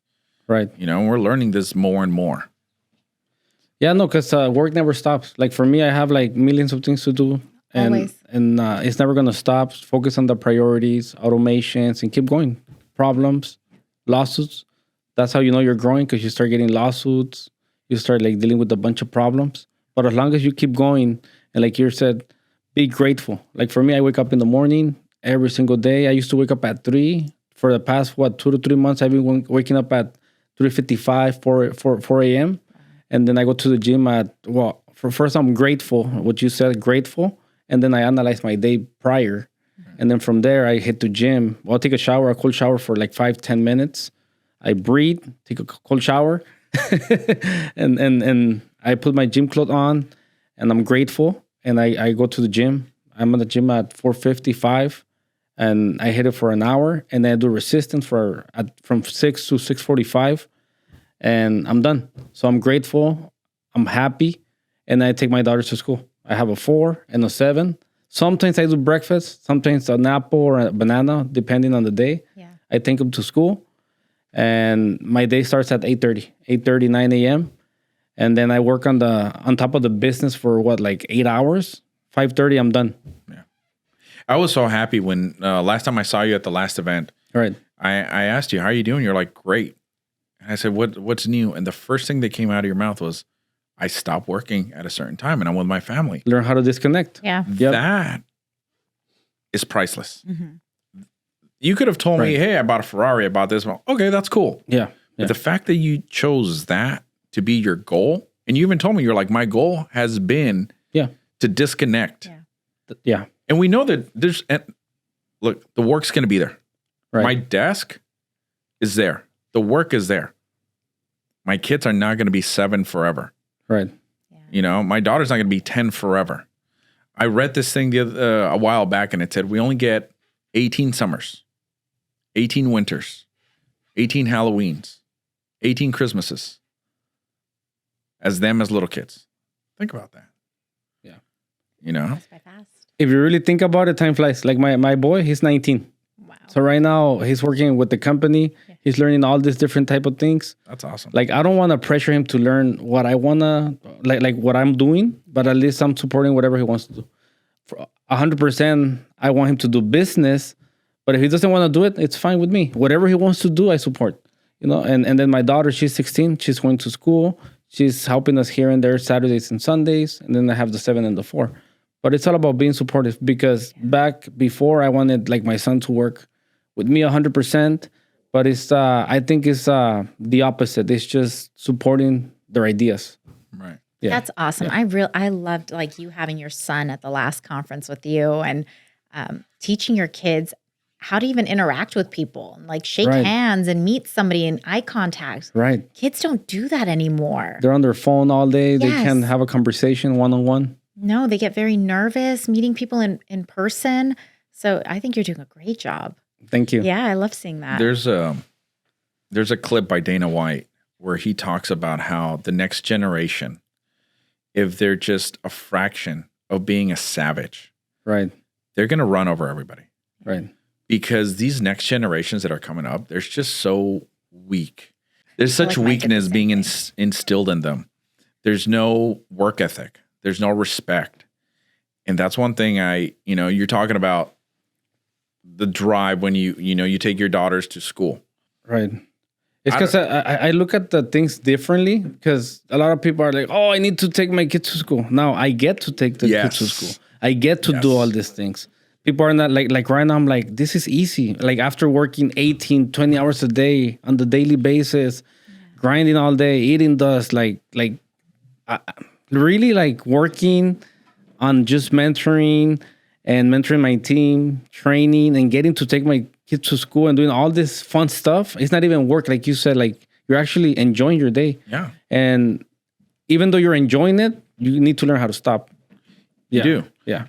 Right. You know, we're learning this more and more. Yeah, no, because work never stops. Like for me, I have like millions of things to do. And it's never going to stop. Focus on the priorities, automations, and keep going. Problems, lawsuits. That's how you know you're growing, because you start getting lawsuits. You start like dealing with a bunch of problems. But as long as you keep going, and like you said, be grateful. Like for me, I wake up in the morning every single day. I used to wake up at 3. For the past, 2 to 3 months, I've been waking up at 3:55, 4 a.m. And then I go to the gym for first, I'm grateful, what you said, grateful. And then I analyze my day prior. And then from there, I hit the gym. I'll take a cold shower for like 5-10 minutes. I breathe, take a cold shower. and I put my gym clothes on, and I'm grateful. And I go to the gym. I'm at the gym at 4:55, and I hit it for an hour. And then I do resistance from 6 to 6:45, and I'm done. So I'm grateful. I'm happy. And I take my daughters to school. I have a 4 and a 7. Sometimes I do breakfast, sometimes an apple or a banana, depending on the day. Yeah. I take them to school, and my day starts at 8:30, 9 a.m. And then I work on top of the business for 8 hours. 5:30, I'm done. Yeah. I was so happy when last time I saw you at the last event. Right. I asked you, how are you doing? You're like, great. And I said, what's new? And the first thing that came out of your mouth was, I stopped working at a certain time and I'm with my family. Learn how to disconnect. Yeah. Yep. That is priceless. Mm-hmm. You could have told me, hey, I bought a Ferrari, I bought this. Well, okay, that's cool. Yeah. But the fact that you chose that to be your goal, and you even told me, you're like, my goal has been to disconnect. Yeah. And we know that look, the work's going to be there. Right. My desk is there. The work is there. My kids are not going to be 7 forever. Right. Yeah. You know, my daughter's not going to be 10 forever. I read this thing a while back, and it said we only get 18 summers, 18 winters, 18 Halloweens, 18 Christmases as little kids. Think about that. Yeah. You know? That's quite fast. If you really think about it, time flies. Like my boy, he's 19. Wow. So right now he's working with the company. Yeah. He's learning all these different type of things. That's awesome. Like I don't want to pressure him to learn what I want to, like what I'm doing, but at least I'm supporting whatever he wants to do. For 100%, I want him to do business, but if he doesn't want to do it, it's fine with me. Whatever he wants to do, I support. You know, and then my daughter, she's 16. She's going to school. She's helping us here and there Saturdays and Sundays. And then I have the 7 and the 4. But it's all about being supportive, because back before I wanted like my son to work with me 100%, but it's I think it's the opposite. It's just supporting their ideas. Right. Yeah. That's awesome. Yeah. I loved like you having your son at the last conference with you, and teaching your kids how to even interact with people, like shake hands and meet somebody in eye contact. Right. Kids don't do that anymore. They're on their phone all day. Yes. They can't have a conversation one-on-one. No, they get very nervous meeting people in person. So I think you're doing a great job. Thank you. Yeah, I love seeing that. There's a clip by Dana White where he talks about how the next generation, if they're just a fraction of being a savage, right, they're going to run over everybody. Right. Because these next generations that are coming up, they're just so weak. There's such weakness being instilled in them. There's no work ethic. There's no respect. And that's one thing you're talking about the drive when you take your daughters to school. Right. It's because I look at the things differently, because a lot of people are like, oh, I need to take my kids to school. Now I get to take the kids to school. I get to do all these things. People are not like right now, I'm like, this is easy. Like after working 18, 20 hours a day on the daily basis, grinding all day, eating dust, really like working on just mentoring my team, training, and getting to take my kids to school and doing all this fun stuff. It's not even work. Like you said, like you're actually enjoying your day. Yeah. And even though you're enjoying it, you need to learn how to stop. You do. Yeah.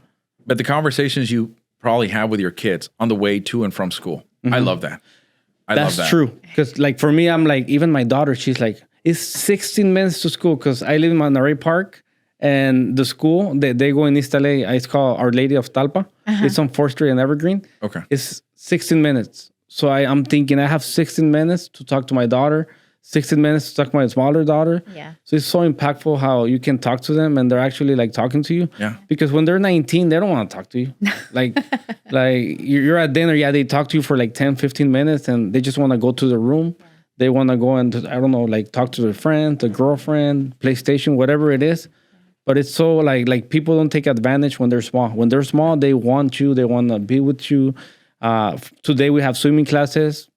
But the conversations you probably have with your kids on the way to and from school, I love that. That's true. Because like for me, I'm like, even my daughter, she's like, it's 16 minutes to school because I live in Monterey Park and the school, they go in East LA. It's called Our Lady of Talpa. It's on 4th Street and Evergreen. Okay. It's 16 minutes. So I'm thinking I have 16 minutes to talk to my daughter, 16 minutes to talk to my smaller daughter. Yeah. So it's so impactful how you can talk to them and they're actually like talking to you. Yeah. Because when they're 19, they don't want to talk to you. like you're at dinner. Yeah, they talk to you for like 10, 15 minutes and they just want to go to the room. They want to go and, I don't know, like talk to their friend, the girlfriend, PlayStation, whatever it is. But it's so like people don't take advantage when they're small. When they're small, they want you. They want to be with you. Today we have swimming classes.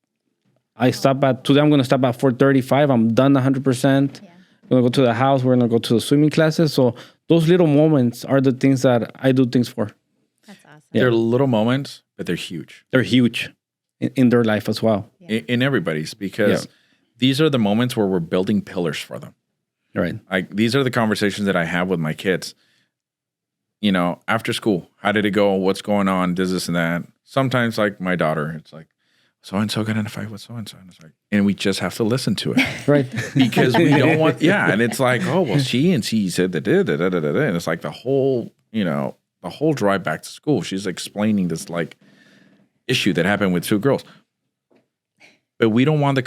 Today I'm going to stop at 4:35. I'm done 100%. I'm going to go to the house. We're going to go to the swimming classes. So those little moments are the things that I do things for. That's awesome. Yeah. They're little moments, but they're huge. They're huge in their life as well. Yeah. In everybody's, because these are the moments where we're building pillars for them. Right. Like these are the conversations that I have with my kids. You know, after school, how did it go? What's going on? This and that. Sometimes, like my daughter, it's like, so and so got in a fight with so and so, and it's like, and we just have to listen to it, Right. because we don't want, and it's like, oh well, she said that, and it's like the whole drive back to school, she's explaining this like issue that happened with 2 girls. But we don't want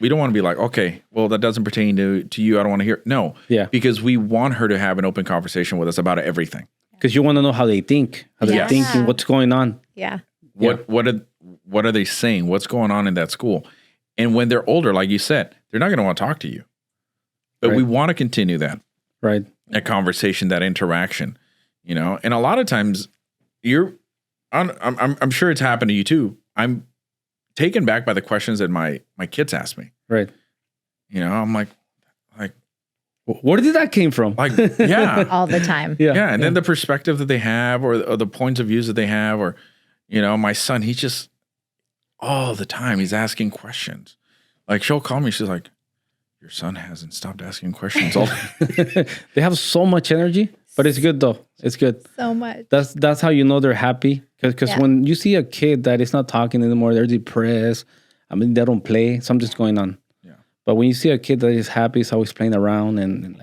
we don't want to be like, okay, well, that doesn't pertain to you. I don't want to hear. No. Yeah. Because we want her to have an open conversation with us about everything. Because you want to know how they think, how they're thinking, what's going on. Yeah. What are they saying? What's going on in that school? And when they're older, like you said, they're not going to want to talk to you. But we want to continue that. Right. That conversation, that interaction, you know. And a lot of times I'm sure it's happened to you too. I'm taken back by the questions that my kids ask me. Right. You know, I'm like, where did that came from? like, yeah, All the time. yeah. And then the perspective that they have, or the points of views that they have, or, you know, my son, he just all the time, he's asking questions. Like she'll call me. She's like, your son hasn't stopped asking questions all day. They have so much energy, but it's good though. It's good. So much. That's how you know they're happy. Because when you see a kid that is not talking anymore, they're depressed. I mean, they don't play. Something's going on. Yeah. But when you see a kid that is happy, is always playing around, and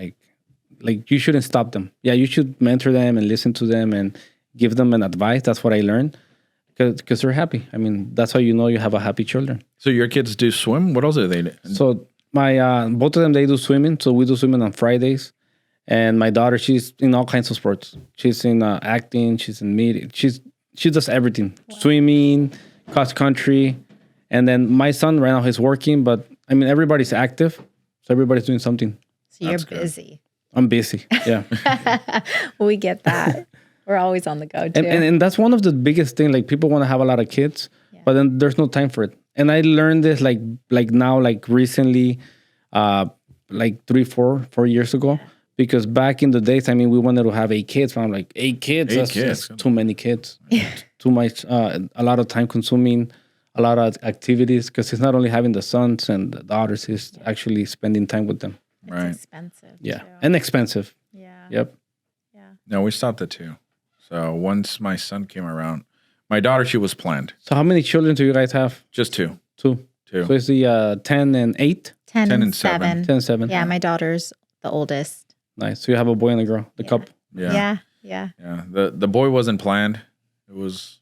like you shouldn't stop them. Yeah, you should mentor them and listen to them and give them an advice. That's what I learned. Because they're happy. I mean, that's how you know you have a happy children. So your kids do swim? What else do they do? So my both of them, they do swimming. So we do swimming on Fridays. And my daughter, she's in all kinds of sports. She's in acting. She's in media. She does everything. Wow. Swimming, cross country. And then my son right now, he's working. But I mean, everybody's active. So everybody's doing something. So you're busy. I'm busy. Yeah. We get that. We're always on the go too. And that's one of the biggest things. Like people want to have a lot of kids, but then there's no time for it. And I learned this like now, like recently, like 4 years ago. Because back in the days, I mean, we wanted to have 8 kids. But I'm like, 8 kids? That's too many kids. Too much, a lot of time consuming, a lot of activities. Because it's not only having the sons and the daughters, it's actually spending time with them. It's expensive. Yeah. Too. And expensive. Yeah. Yep. Yeah. No, we stopped at 2. So once my son came around, my daughter, she was planned. So how many children do you guys have? Just 2. 2. So it's the 10 and 8? 10 and 7. 10 and 7. Yeah, my daughter's the oldest. Nice. So you have a boy and a girl, the couple. Yeah. The boy wasn't planned. It was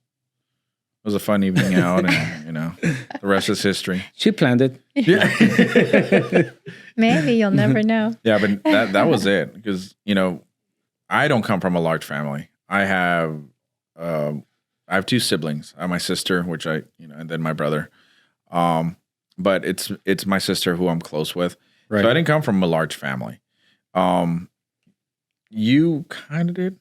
a fun evening out, and you know, the rest is history. She planned it. Yeah. Maybe you'll never know. Yeah, but that was it, because you know, I don't come from a large family. I have 2 siblings. I have my sister, which and then my brother. But it's my sister who I'm close with. Right. So I didn't come from a large family. You kind of did,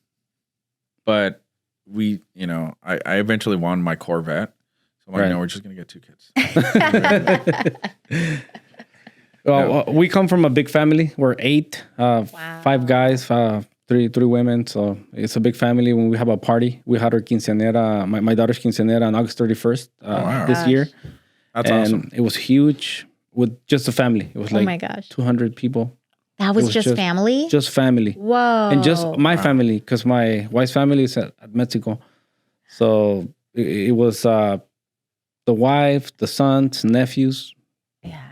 but we, you know, I eventually won my Corvette. So I'm like, no, we're just going to get 2 kids. Well, we come from a big family. We're 8, 5 guys, 3 women. So it's a big family. When we have a party, we had our quinceañera, my daughter's quinceañera on August 31st this year. That's awesome. It was huge with just the family. It was like 200 people. That was just family? Just family. Whoa. And just my family, because my wife's family is at Mexico. So it was the wife, the sons, nephews. Yeah.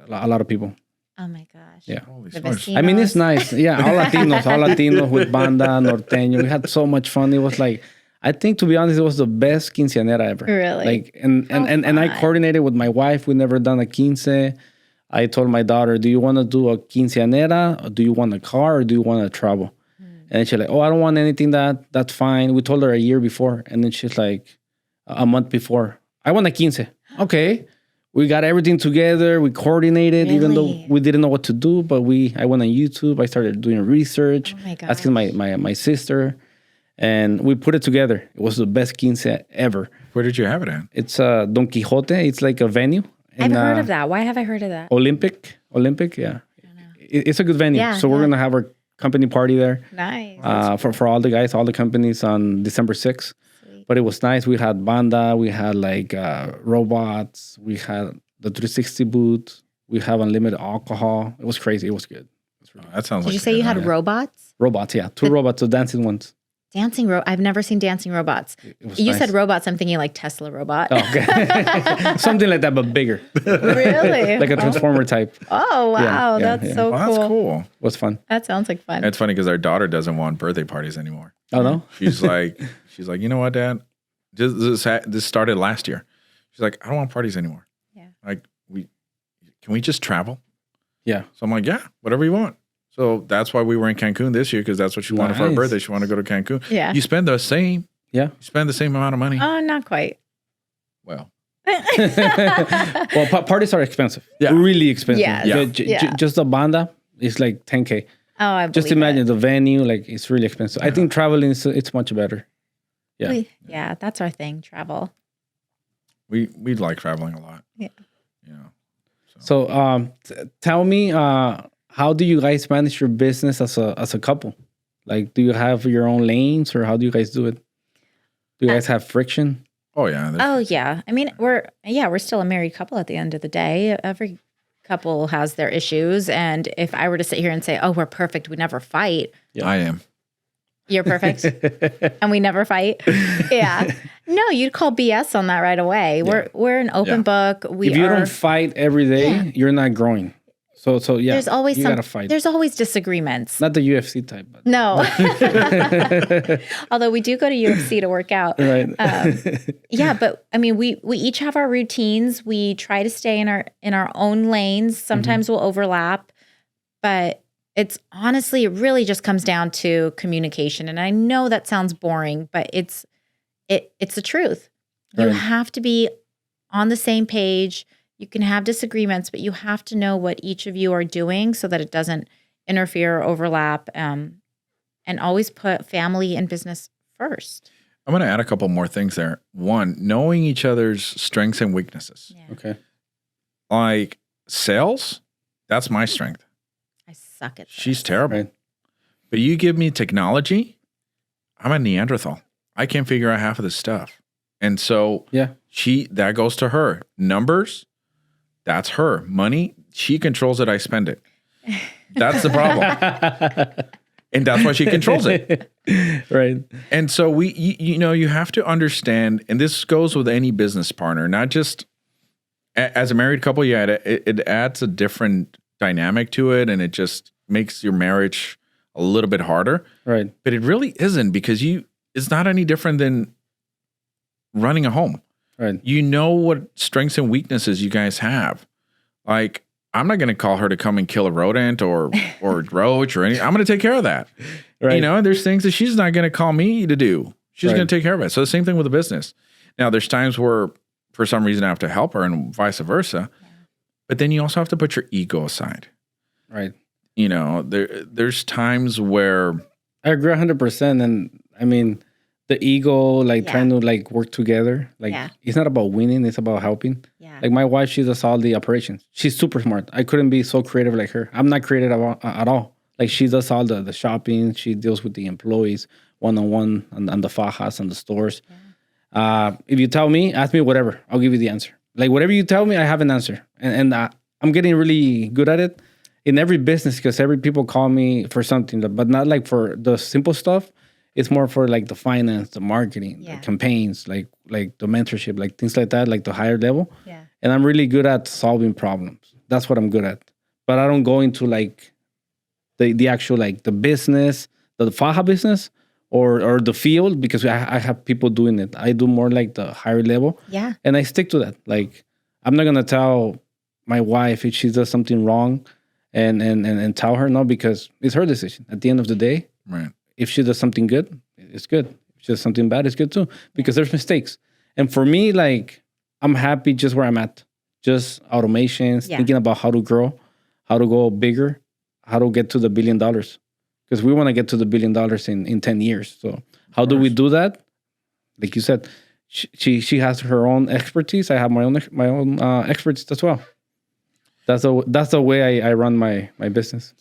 A lot of people. Oh my gosh. Yeah. I I mean, it's nice. Yeah, all Latinos with banda, norteño. We had so much fun. It was like, I think, to be honest, it was the best quinceañera ever. Really? Like, and I coordinated with my wife. We never done a quince. I told my daughter, do you want to do a quinceañera? Or do you want a car? Or do you want to travel? And she's like, oh, I don't want anything that's fine. We told her a year before. And then she's like, a month before, I want a quince. Okay. We got everything together. We coordinated, even though we didn't know what to do. But I went on YouTube. I started doing research, asking my sister. And we put it together. It was the best quince ever. Where did you have it at? It's Don Quixote. It's like a venue. I've heard of that. Why have I heard of that? Olympic, yeah. It's a good venue. Yeah, so we're going to have our company party there. Nice. For all the guys, all the companies on December 6th. Sweet. But it was nice. We had banda. We had like robots. We had the 360 booth. We have unlimited alcohol. It was crazy. It was good. That sounds Did you say you had robots? Robots, yeah. Two robots, the dancing ones. I've never seen dancing robots. You said robots. I'm thinking like Tesla robot. Oh, okay. Something like that, but bigger. Really? Like a transformer type. Oh, wow. That's so cool. That's cool. It was fun. That sounds like fun. It's funny because our daughter doesn't want birthday parties anymore. Oh, no? She's like, you know what, Dad? This started last year. She's like, I don't want parties anymore. Yeah. Like, can we just travel? Yeah. So I'm like, yeah, whatever you want. So that's why we were in Cancun this year, because that's what she wanted for her birthday. She wanted to go to Cancun. Yeah. You spend the same. Yeah. You spend the same amount of money. Oh, not quite. Well. Well, parties are expensive. Yeah. Really expensive. Yeah. Just the banda is like $10K. Oh, I believe Just imagine the venue, like it's really expensive. I think traveling it's much better. Yeah. Yeah, that's our thing, travel. We like traveling a lot. Yeah. You know. So tell me, how do you guys manage your business as a couple? Like, do you have your own lanes, or how do you guys do it? Do you guys have friction? Oh yeah. Oh yeah. I mean, we're still a married couple at the end of the day. Every couple has their issues, and if I were to sit here and say, "Oh, we're perfect, we never fight," I am. You're perfect, and we never fight. Yeah. No, you'd call BS on that right away. Yeah. We're an open book. If you don't fight every day, you're not growing. So yeah, there's always gotta fight. There's always disagreements. Not the UFC type, but no. Although we do go to UFC to work out, right? Yeah, but I mean, we each have our routines. We try to stay in our own lanes. Sometimes we'll overlap, but it's honestly, it really just comes down to communication. And I know that sounds boring, but it's the truth. You have to be on the same page. You can have disagreements, but you have to know what each of you are doing so that it doesn't interfere or overlap, and always put family and business first. I'm going to add a couple more things there. One, knowing each other's strengths and weaknesses. Yeah. Okay. Like sales, that's my strength. I suck at this. She's terrible. But you give me technology, I'm a Neanderthal. I can't figure out half of this stuff. And so that goes to her. Numbers, that's her. Money, she controls it, I spend it. That's the problem. And that's why she controls it. Right. And so you have to understand, and this goes with any business partner, not just as a married couple, it adds a different dynamic to it, and it just makes your marriage a little bit harder. Right. But it really isn't, because it's not any different than running a home. Right. You know what strengths and weaknesses you guys have. Like, I'm not going to call her to come and kill a rodent or roach or anything. I'm going to take care of that. Right. You know, there's things that she's not going to call me to do. She's going to take care of it. So the same thing with the business. Now, there's times where for some reason I have to help her and vice versa. Yeah. But then you also have to put your ego aside. Right. You know, there's times where I agree 100%. And I mean, the ego, trying to work together. It's not about winning. It's about helping. Yeah. Like my wife, she does all the operations. She's super smart. I couldn't be so creative like her. I'm not creative at all. Like, she does all the shopping. She deals with the employees one-on-one on the fajas and the stores. Yeah. If you tell me, ask me whatever, I'll give you the answer. Like, whatever you tell me, I have an answer. And I'm getting really good at it. in every business, because every people call me for something, but not like for the simple stuff. It's more for like the finance, the marketing, the campaigns, like the mentorship, like things like that, like the higher level. Yeah. And I'm really good at solving problems. That's what I'm good at. But I don't go into like the actual like the business, the faja business or the field, because I have people doing it. I do more like the higher level. Yeah. And I stick to that. Like I'm not gonna tell my wife if she does something wrong and tell her no, because it's her decision. At the end of the day, right. If she does something good, it's good. If she does something bad, it's good too. Because there's mistakes. And for me, like I'm happy just where I'm at. Just automations, thinking about how to grow, how to go bigger, how to get to the $1 billion. Because we want to get to the $1 billion in 10 years. So how do we do that? Like you said, she has her own expertise. I have my own expertise as well. That's the way I run my business.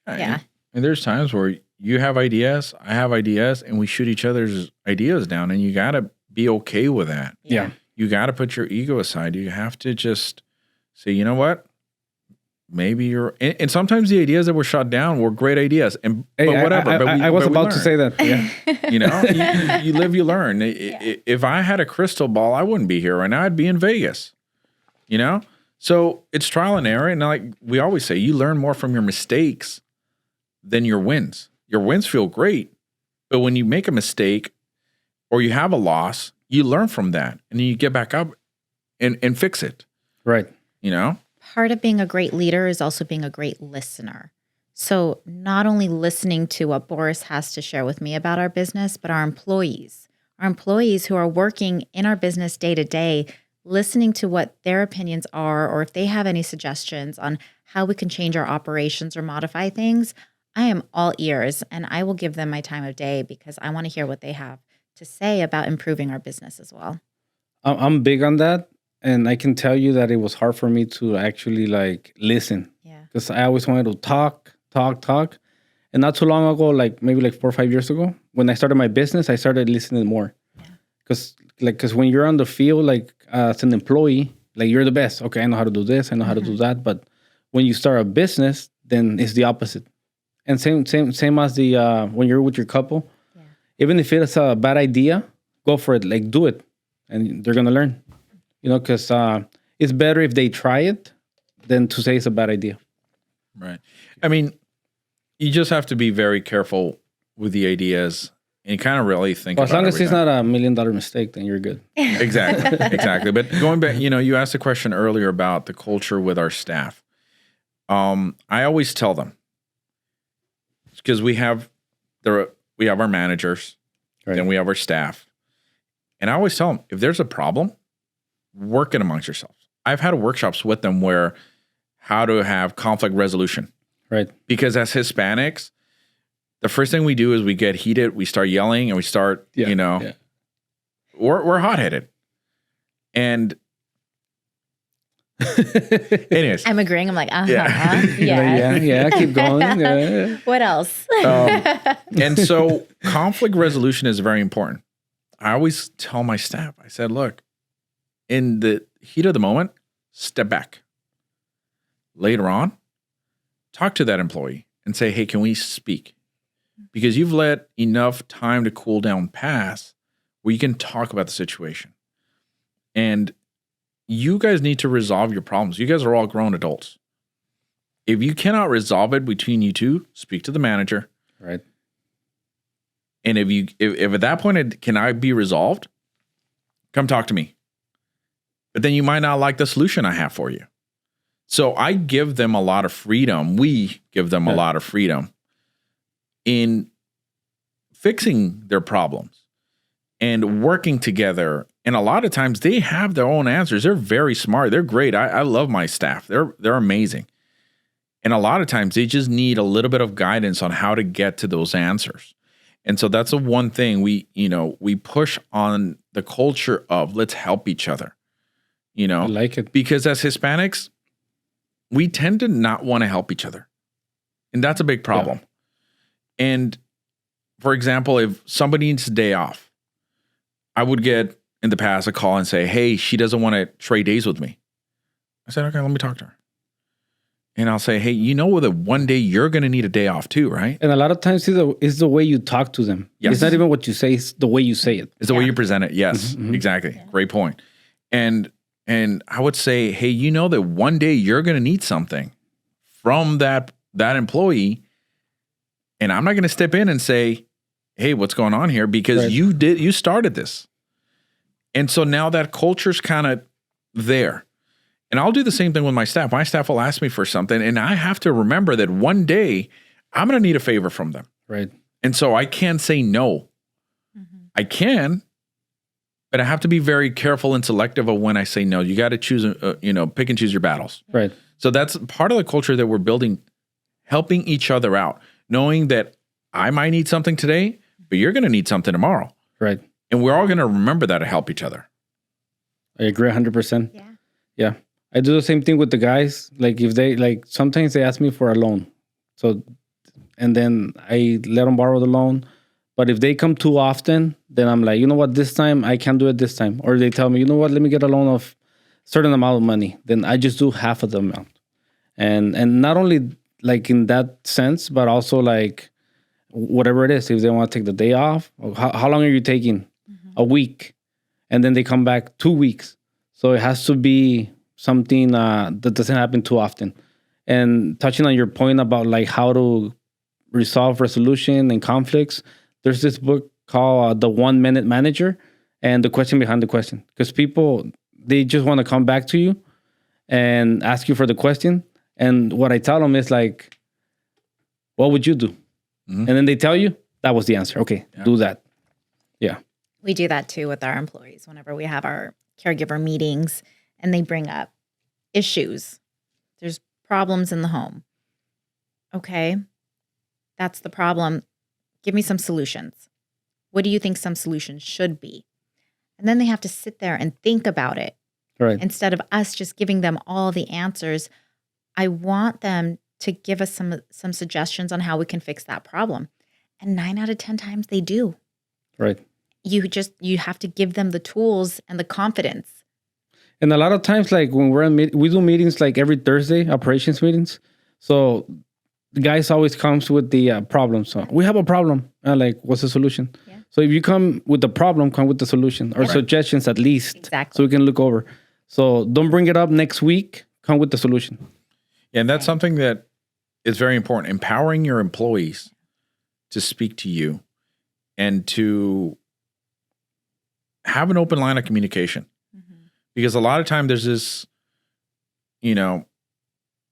Yeah. And there's times where you have ideas, I have ideas, and we shoot each other's ideas down, and you got to be okay with that. Yeah. You got to put your ego aside. You have to just say, you know what? Maybe you're, and sometimes the ideas that were shot down were great ideas, but whatever. I was about to say that. Yeah. You know, you live, you learn. If I had a crystal ball, I wouldn't be here right now. I'd be in Vegas. You know, so it's trial and error, and like we always say, you learn more from your mistakes than your wins. Your wins feel great, but when you make a mistake or you have a loss, you learn from that, and then you get back up and fix it. Right. You know. Part of being a great leader is also being a great listener. So not only listening to what Boris has to share with me about our business, but our employees who are working in our business day to day, listening to what their opinions are, or if they have any suggestions on how we can change our operations or modify things. I am all ears, and I will give them my time of day because I want to hear what they have to say about improving our business as well. I'm big on that. And I can tell you that it was hard for me to actually like listen. Yeah. Because I always wanted to talk. And not too long ago, like maybe like 4 or 5 years ago, when I started my business, I started listening more. Because when you're on the field, like as an employee, like you're the best. Okay, I know how to do this. I know how to do that. But when you start a business, then it's the opposite. And same as the when you're with your couple, even if it's a bad idea, go for it. Like do it, and they're gonna learn. You know, because it's better if they try it than to say it's a bad idea. Right. I mean, you just have to be very careful with the ideas and kind of really think. As long as it's not a $1 million mistake, then you're good. Exactly. But going back, you know, you asked a question earlier about the culture with our staff. I always tell them, because we have our managers, then we have our staff, and I always tell them, if there's a problem, work it amongst yourselves. I've had workshops with them where how to have conflict resolution. Right. Because as Hispanics, the first thing we do is we get heated, we start yelling, and we start, we're hot-headed. And anyways. I'm agreeing. I'm like, keep going. Yeah. What else? And so conflict resolution is very important. I always tell my staff, I said, look, in the heat of the moment, step back. Later on, talk to that employee and say, hey, can we speak? Because you've let enough time to cool down pass where you can talk about the situation. And you guys need to resolve your problems. You guys are all grown adults. If you cannot resolve it between you two, speak to the manager. Right. And if at that point it cannot be resolved, come talk to me. But then you might not like the solution I have for you. So I give them a lot of freedom. We give them a lot of freedom in fixing their problems and working together. And a lot of times they have their own answers. They're very smart. They're great. I love my staff. They're amazing. And a lot of times they just need a little bit of guidance on how to get to those answers. And so that's the one thing we push on the culture of let's help each other. You know, I like it. Because as Hispanics, we tend to not want to help each other. And that's a big problem. Yeah. And for example, if somebody needs a day off, I would get in the past a call and say, hey, she doesn't want to trade days with me. I said, okay, let me talk to her. And I'll say, hey, you know that one day you're going to need a day off too, right? And a lot of times it's the way you talk to them. Yes. It's not even what you say, it's the way you say it. It's the way you present it. Yes, exactly. Yeah. Great point. And I would say, hey, you know that one day you're going to need something from that employee. And I'm not going to step in and say, hey, what's going on here? Because you started this. And so now that culture's kind of there. And I'll do the same thing with my staff. My staff will ask me for something, and I have to remember that one day I'm going to need a favor from them. Right. And so I can't say no. I can, but I have to be very careful and selective of when I say no. You got to choose, pick and choose your battles. Right. So that's part of the culture that we're building, helping each other out, knowing that I might need something today, but you're going to need something tomorrow. Right. And we're all going to remember that to help each other. I agree 100%. Yeah. I do the same thing with the guys. Like if they sometimes they ask me for a loan. So, and then I let them borrow the loan. But if they come too often, then I'm like, you know what, this time I can't do it this time. Or they tell me, you know what, let me get a loan of a certain amount of money. Then I just do half of the amount. And not only like in that sense, but also like whatever it is, if they want to take the day off, how long are you taking? A week. And then they come back 2 weeks. So it has to be something that doesn't happen too often. And touching on your point about like how to resolve resolution and conflicts, there's this book called The 1 Minute Manager and the question behind the question. Because people, they just want to come back to you and ask you for the question. And what I tell them is like, what would you do? And then they tell you, that was the answer. Okay, do that. Yeah. We do that too with our employees whenever we have our caregiver meetings and they bring up issues. There's problems in the home. Okay, that's the problem. Give me some solutions. What do you think some solutions should be? And then they have to sit there and think about it. Right. Instead of us just giving them all the answers, I want them to give us some suggestions on how we can fix that problem. And 9 out of 10 times they do. Right. You have to give them the tools and the confidence. And a lot of times, like when we do meetings like every Thursday, operations meetings. So the guys always comes with the problem. So we have a problem. Like, what's the solution? Yeah. So if you come with the problem, come with the solution or suggestions at least. Exactly. So we can look over. So don't bring it up next week. Come with the solution. Yeah, and that's something that is very important. Empowering your employees to speak to you and to have an open line of communication. Because a lot of time there's this,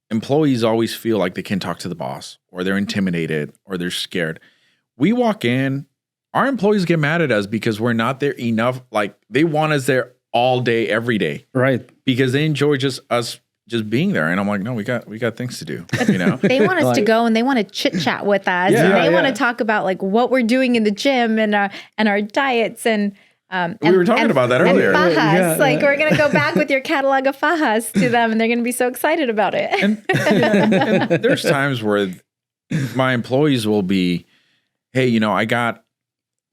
employees always feel like they can't talk to the boss or they're intimidated or they're scared. We walk in, our employees get mad at us because we're not there enough. Like they want us there all day, every day. Right. Because they enjoy us just being there. And I'm like, no, we got things to do, They want us to go and they want to chit chat with us. Yeah, and they want to talk about like what we're doing in the gym and our diets and we were talking about that earlier. And fajas. We're going to go back with your catalog of fajas to them and they're going to be so excited about it. And there's times where my employees will be, hey, I got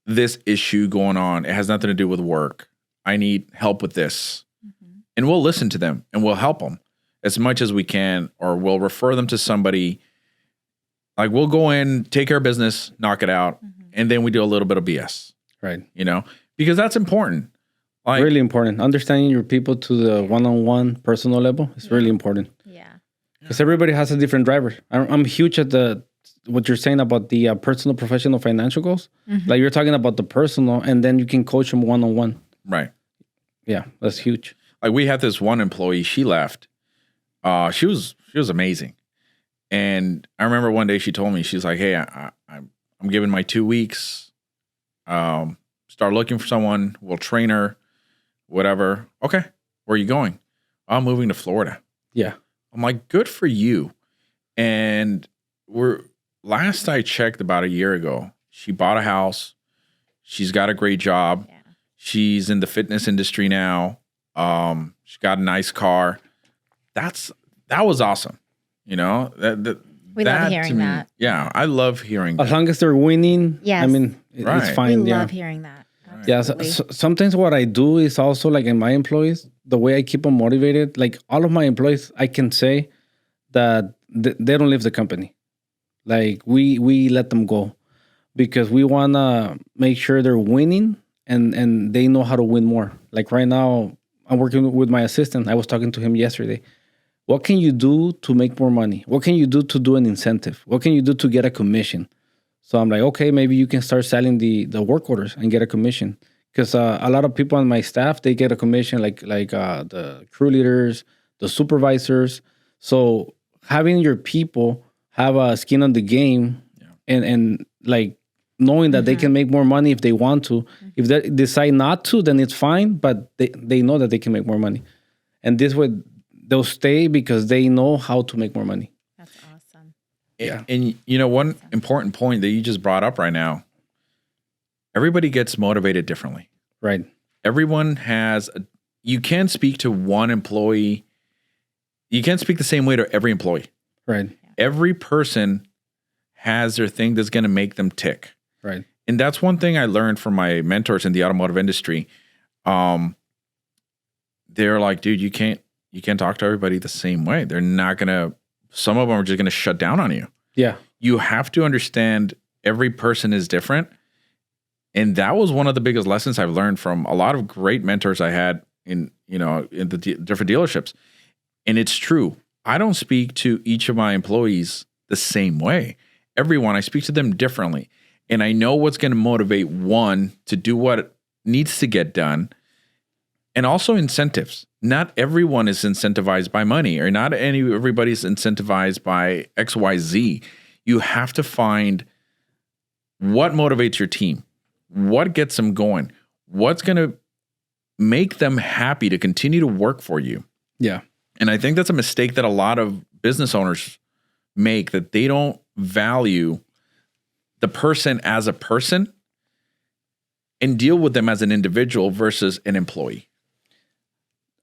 this issue going on. It has nothing to do with work. I need help with this. And we'll listen to them and we'll help them as much as we can, or we'll refer them to somebody. Like we'll go in, take care of business, knock it out. And then we do a little bit of BS. Right. Because that's important. Like, really important. Understanding your people to the one-on-one personal level is really important. Yeah. Because everybody has a different driver. I'm huge at what you're saying about the personal, professional, financial goals. Like you're talking about the personal, and then you can coach them one-on-one. Right. Yeah, that's huge. Like we had this one employee, she left. She was amazing. And I remember one day she told me, she's like, hey, I'm giving my 2 weeks. Start looking for someone. We'll train her, whatever. Okay. Where are you going? I'm moving to Florida. Yeah. I'm like, good for you. And last I checked about a year ago, she bought a house. She's got a great job. Yeah. She's in the fitness industry now. She got a nice car. That was awesome. We love hearing that. Yeah, I love hearing that. As long as they're winning, yes. I mean, it's fine. We love hearing that. Absolutely. Yeah, so sometimes what I do is also like in my employees, the way I keep them motivated, like all of my employees, I can say that they don't leave the company. Like we let them go because we want to make sure they're winning and they know how to win more. Like right now, I'm working with my assistant. I was talking to him yesterday. What can you do to make more money? What can you do to do an incentive? What can you do to get a commission? So I'm like, okay, maybe you can start selling the work orders and get a commission. Because a lot of people on my staff, they get a commission like the crew leaders, the supervisors. So having your people have a skin on the game and like knowing that they can make more money if they want to. If they decide not to, then it's fine, but they know that they can make more money. And this way, they'll stay because they know how to make more money. That's awesome. Yeah. And one important point that you just brought up right now, everybody gets motivated differently. Right. Everyone you can't speak to one employee. You can't speak the same way to every employee. Right. Every person has their thing that's going to make them tick. Right. And that's one thing I learned from my mentors in the automotive industry. They're like, dude, you can't talk to everybody the same way. They're not going to, some of them are just going to shut down on you. Yeah. You have to understand every person is different. And that was one of the biggest lessons I've learned from a lot of great mentors I had in the different dealerships. And it's true. I don't speak to each of my employees the same way. Everyone, I speak to them differently. And I know what's going to motivate one to do what needs to get done. And also incentives. Not everyone is incentivized by money, or not everybody's incentivized by XYZ. You have to find what motivates your team, what gets them going, what's going to make them happy to continue to work for you. Yeah. And I think that's a mistake that a lot of business owners make, that they don't value the person as a person and deal with them as an individual versus an employee.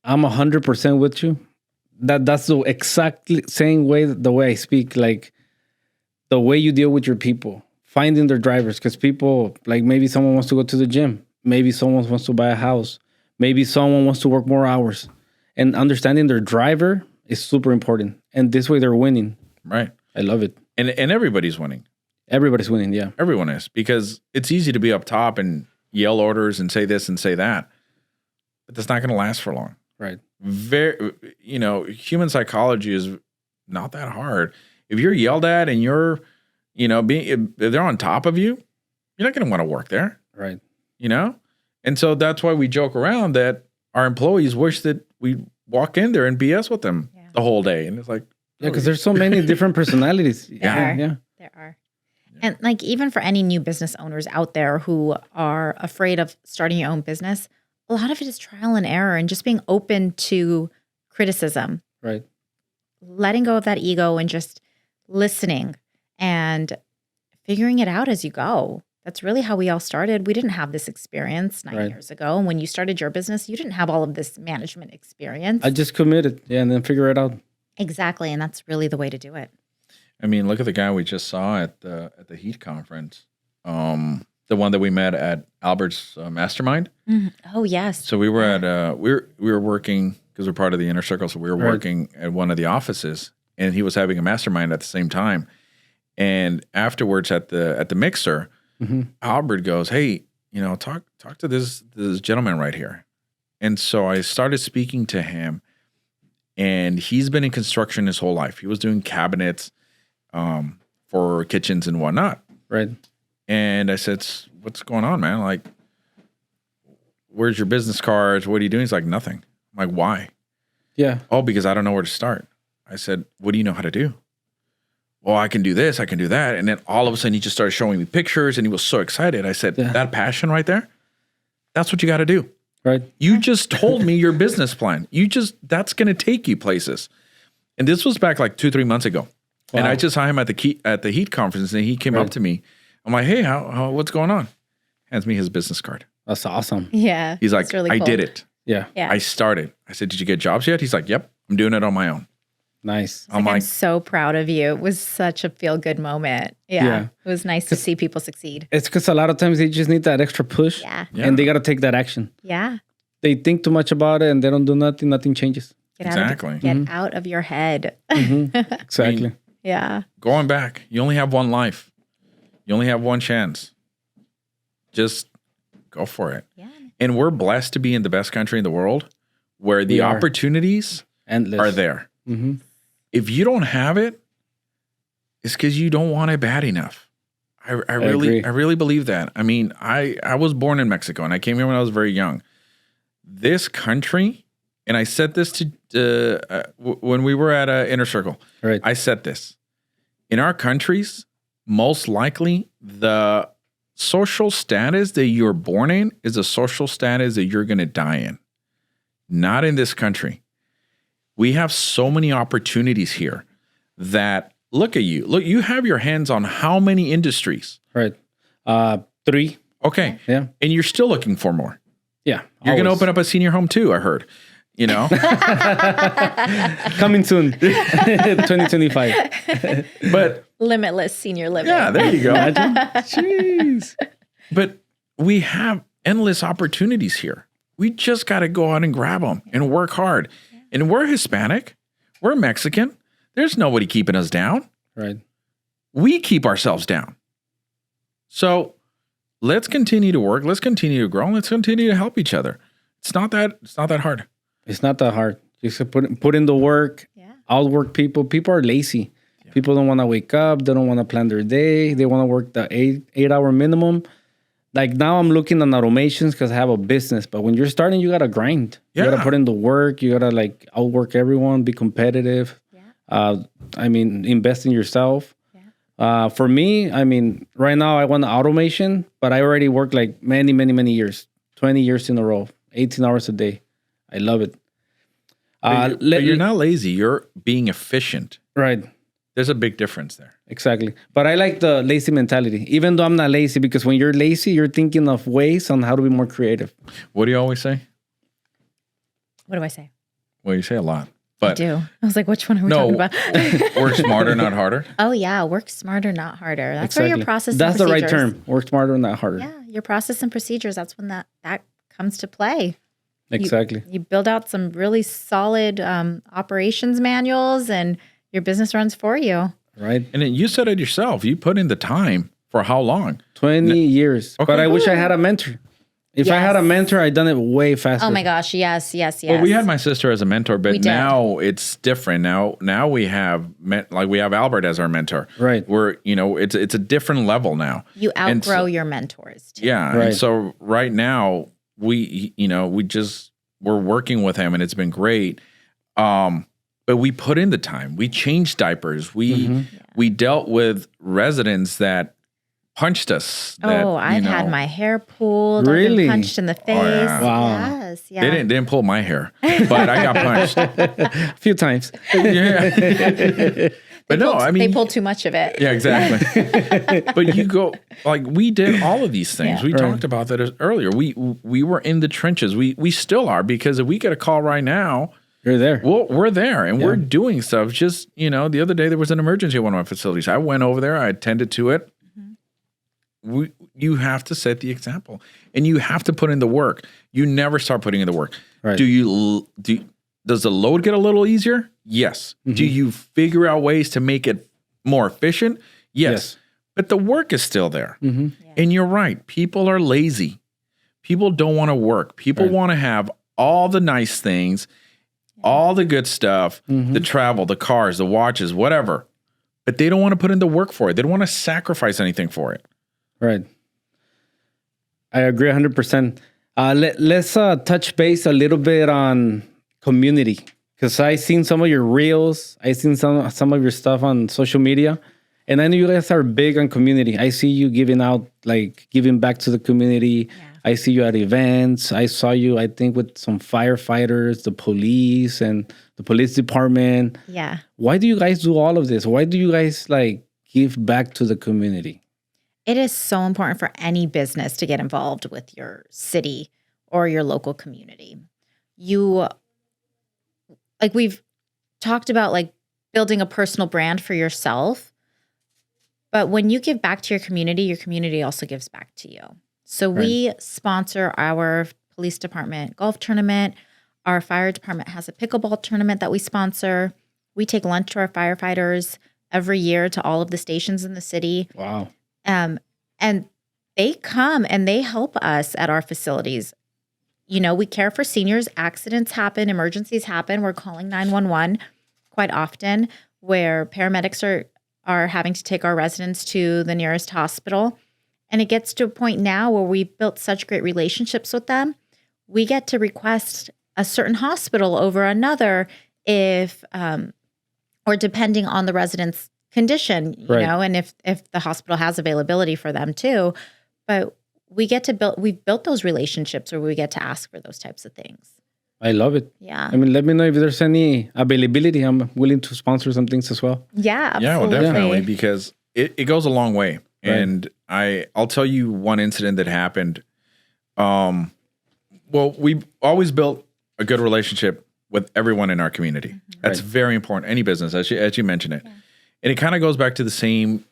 I'm 100% with you. That's the exactly same way, the way I speak, like the way you deal with your people, finding their drivers. Because people, like maybe someone wants to go to the gym. Maybe someone wants to buy a house. Maybe someone wants to work more hours. And understanding their driver is super important. And this way they're winning. Right. I love it. And everybody's winning. Everybody's winning, yeah. Everyone is. Because it's easy to be up top and yell orders and say this and say that. But that's not going to last for long. Right. Human psychology is not that hard. If you're yelled at and you're, if they're on top of you, you're not going to want to work there. Right. And so that's why we joke around that our employees wish that we walk in there and BS with them the whole day. And it's like, yeah, because there's so many different personalities. There are. And like, even for any new business owners out there who are afraid of starting your own business, a lot of it is trial and error and just being open to criticism. Right. Letting go of that ego and just listening and figuring it out as you go. That's really how we all started. We didn't have this experience 9 years ago. And when you started your business, you didn't have all of this management experience. I just committed, and then figure it out. Exactly. And that's really the way to do it. I mean, look at the guy we just saw at the Heat conference. The one that we met at Albert's mastermind. Mm-hmm. Oh, yes. So we were at we were working, because we're part of the inner circle. So we were working at one of the offices, and he was having a mastermind at the same time. And afterwards at the mixer, Albert goes, "Hey, talk to this gentleman right here." And so I started speaking to him, and he's been in construction his whole life. He was doing cabinets for kitchens and whatnot. Right. And I said, "What's going on, man? Like, where's your business cards? What are you doing?" He's like, "Nothing." I'm like, "Why?" Yeah. "Oh, because I don't know where to start." I said, "What do you know how to do?" "Well, I can do this, I can do that." And then all of a sudden he just started showing me pictures, and he was so excited. I said, "That passion right there, that's what you got to do." Right. You just told me your business plan. That's going to take you places. And this was back like 2-3 months ago. Wow. And I just saw him at the Heat conference, and he came up to me. I'm like, "Hey, how what's going on?" Hands me his business card. That's awesome. Yeah. He's like, really "I cool. did it. Yeah. I started." I said, "Did you get jobs yet?" He's like, "Yep, I'm doing it on my own." Nice. I'm so proud of you. It was such a feel-good moment. Yeah. It was nice to see people succeed. It's because a lot of times they just need that extra push. Yeah. And they got to take that action. Yeah. They think too much about it and they don't do nothing. Nothing changes. Get out of your head. Exactly. I mean, Yeah. going back, you only have one life. You only have one chance. Just go for it. Yeah. And we're blessed to be in the best country in the world where the opportunities Endless. are there. If you don't have it, it's because you don't want it bad enough. I really believe that. I mean, I was born in Mexico and I came here when I was very young. This country, and I said this to when we were at Inner Circle. Right. I said this. In our countries, most likely the social status that you're born in is a social status that you're going to die in. Not in this country. We have so many opportunities here that look at you. Look, you have your hands on how many industries? Right. 3. Okay. Yeah. And you're still looking for more. Yeah. You're going to open up a senior home too, I heard. You know? Coming soon. 2025. But Limitless senior living. yeah, there you go. Jeez. But we have endless opportunities here. We just got to go out and grab them and work hard. Yeah. And we're Hispanic. We're Mexican. There's nobody keeping us down. Right. We keep ourselves down. So let's continue to work. Let's continue to grow. And let's continue to help each other. It's not that hard. It's not that hard. Just put in the work. Yeah. Outwork people. People are lazy. Yeah. People don't want to wake up. They don't want to plan their day. They want to work the 8-hour minimum. Like now I'm looking on automations because I have a business. But when you're starting, you got to grind. Yeah. You got to put in the work. You got to like outwork everyone, be competitive. Yeah. Invest in yourself. Yeah. For me, right now I want automation, but I already worked like many, many, many years, 20 years in a row, 18 hours a day. I love it. But you're not lazy. You're being efficient. Right. There's a big difference there. Exactly. But I like the lazy mentality, even though I'm not lazy, because when you're lazy, you're thinking of ways on how to be more creative. What do you always say? What do I say? Well, you say a lot. But I do. I was like, which one are we talking about? Work smarter, not harder. Oh, yeah. Work smarter, not harder. That's where your process and That's procedures. the right term. Work smarter, not harder. Yeah. Your process and procedures. That's when that comes to play. Exactly. You build out some really solid operations manuals and your business runs for you. Right. And then you said it yourself. You put in the time for how long? 20 years. Okay. But I wish I had a mentor. If I had a mentor, I'd done it way faster. Oh my gosh. Yes. Well, we had my sister as a mentor, but now it's different. Now we have we have Albert as our mentor. Right. It's a different level now. You outgrow your mentors too. Yeah. Right. And so right now we're working with him and it's been great. But we put in the time. We changed diapers. We dealt with residents that punched us. I've had my hair pulled. Really? I've been punched in the face. Oh, yeah. Wow. Yes. Yeah. They didn't pull my hair, but I got punched a few times. Yeah. But they pulled too much of it. Yeah, exactly. But you go we did all of these things. Yeah. We talked about that earlier. We were in the trenches. We still are, because if we get a call right now, you're there. Well, we're there and we're doing stuff. Just, the other day there was an emergency at one of my facilities. I went over there. I attended to it. Mm-hmm. You have to set the example and you have to put in the work. You never start putting in the work. Right. Does the load get a little easier? Yes. Mm-hmm. Do you figure out ways to make it more efficient? Yes. But the work is still there. Mm-hmm. Yeah. And you're right. People are lazy. People don't want to work. People want to have all the nice things, all the good stuff, the travel, the cars, the watches, whatever. But they don't want to put in the work for it. They don't want to sacrifice anything for it. Right. I agree 100%. Let's touch base a little bit on community, because I've seen some of your reels. I've seen some of your stuff on social media. And I know you guys are big on community. I see you giving back to the community. Yeah. I see you at events. I saw you, I think, with some firefighters, the police, and the police department. Yeah. Why do you guys do all of this? Why do you guys give back to the community? It is so important for any business to get involved with your city or your local community. We've talked about building a personal brand for yourself. But when you give back to your community also gives back to you. So we sponsor our police department golf tournament, Our fire department has a pickleball tournament that we sponsor. We take lunch to our firefighters every year to all of the stations in the city. Wow. And they come and they help us at our facilities. We care for seniors. Accidents happen, emergencies happen. We're calling 911 quite often, where paramedics are having to take our residents to the nearest hospital. And it gets to a point now where we've built such great relationships with them. We get to request a certain hospital over another if, or depending on the resident's condition, and if the hospital has availability for them too. But we've built those relationships where we get to ask for those types of things. I love it. Yeah. I mean, let me know if there's any availability. I'm willing to sponsor some things as well. Yeah, absolutely. Yeah, well, definitely, because it goes a long way. Right. And I'll tell you one incident that happened. Well, we've always built a good relationship with everyone in our community. Mm-hmm. That's very important. Any business, as you mentioned it. Yeah. And it kind of goes back to the same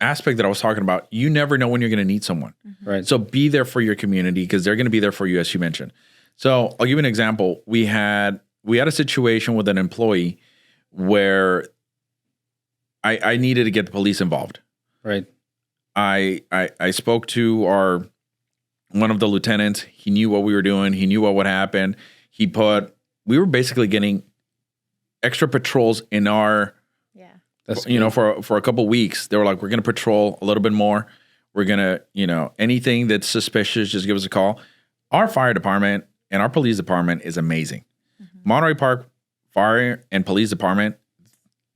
aspect that I was talking about. You never know when you're going to need someone. Mm-hmm. Right. So be there for your community because they're going to be there for you, as you mentioned. So I'll give you an example. We had a situation with an employee where I needed to get the police involved. Right. I spoke to one of the lieutenants. He knew what we were doing. He knew what would happen. We were basically getting extra patrols in our, for a couple of weeks. They were like, we're going to patrol a little bit more. We're going to, anything that's suspicious, just give us a call. Our fire department and our police department is amazing. Mm-hmm. Monterey Park Fire and Police Department,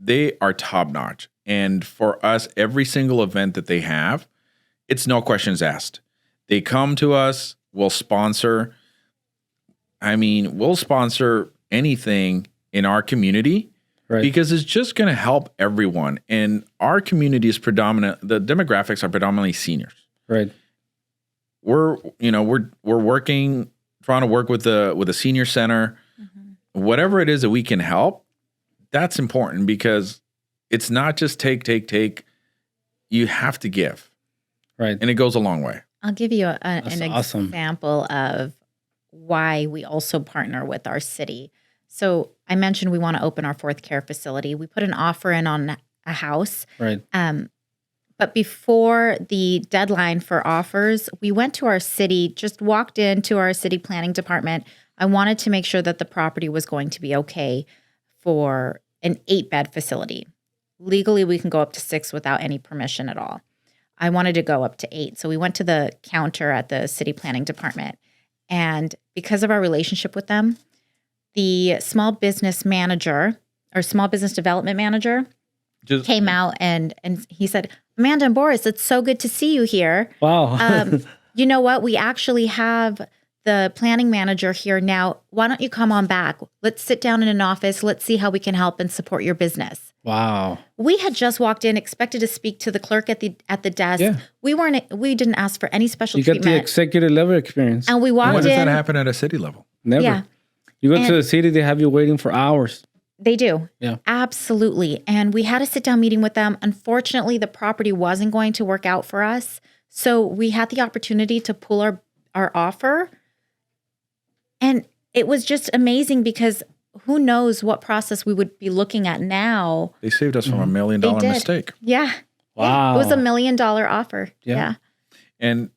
they are top notch. And for us, every single event that they have, it's no questions asked. They come to us, we'll sponsor anything in our community because it's just going to help everyone. And our community is the demographics are predominantly seniors. Right. We're working, trying to work with the senior center, mm-hmm. whatever it is that we can help. That's important because it's not just take. You have to give. Right. And it goes a long way. I'll give you an example of why we also partner with our city. So I mentioned we want to open our 4th care facility. We put an offer in on a house. Right. But before the deadline for offers, we went to our city, just walked into our city planning department. I wanted to make sure that the property was going to be okay for an 8-bed facility. Legally, we can go up to 6 without any permission at all. I wanted to go up to 8. So we went to the counter at the city planning department. And because of our relationship with them, the small business manager or small business development manager came out and he said, Amanda and Boris, it's so good to see you here. Wow. You know what? We actually have the planning manager here now. Why don't you come on back? Let's sit down in an office. Let's see how we can help and support your business. Wow. We had just walked in, expected to speak to the clerk at the desk. Yeah. We didn't ask for any special treatment. You got the executive level experience. And we walked in. When does that happen at a city level? Never. Yeah. You go to the city, they have you waiting for hours. They do. Yeah. Absolutely. And we had a sit-down meeting with them. Unfortunately, the property wasn't going to work out for us. So we had the opportunity to pull our offer. And it was just amazing because who knows what process we would be looking at now. They saved us from $1 million mistake. Yeah. Wow. Yeah. It was $1 million offer. Yeah. And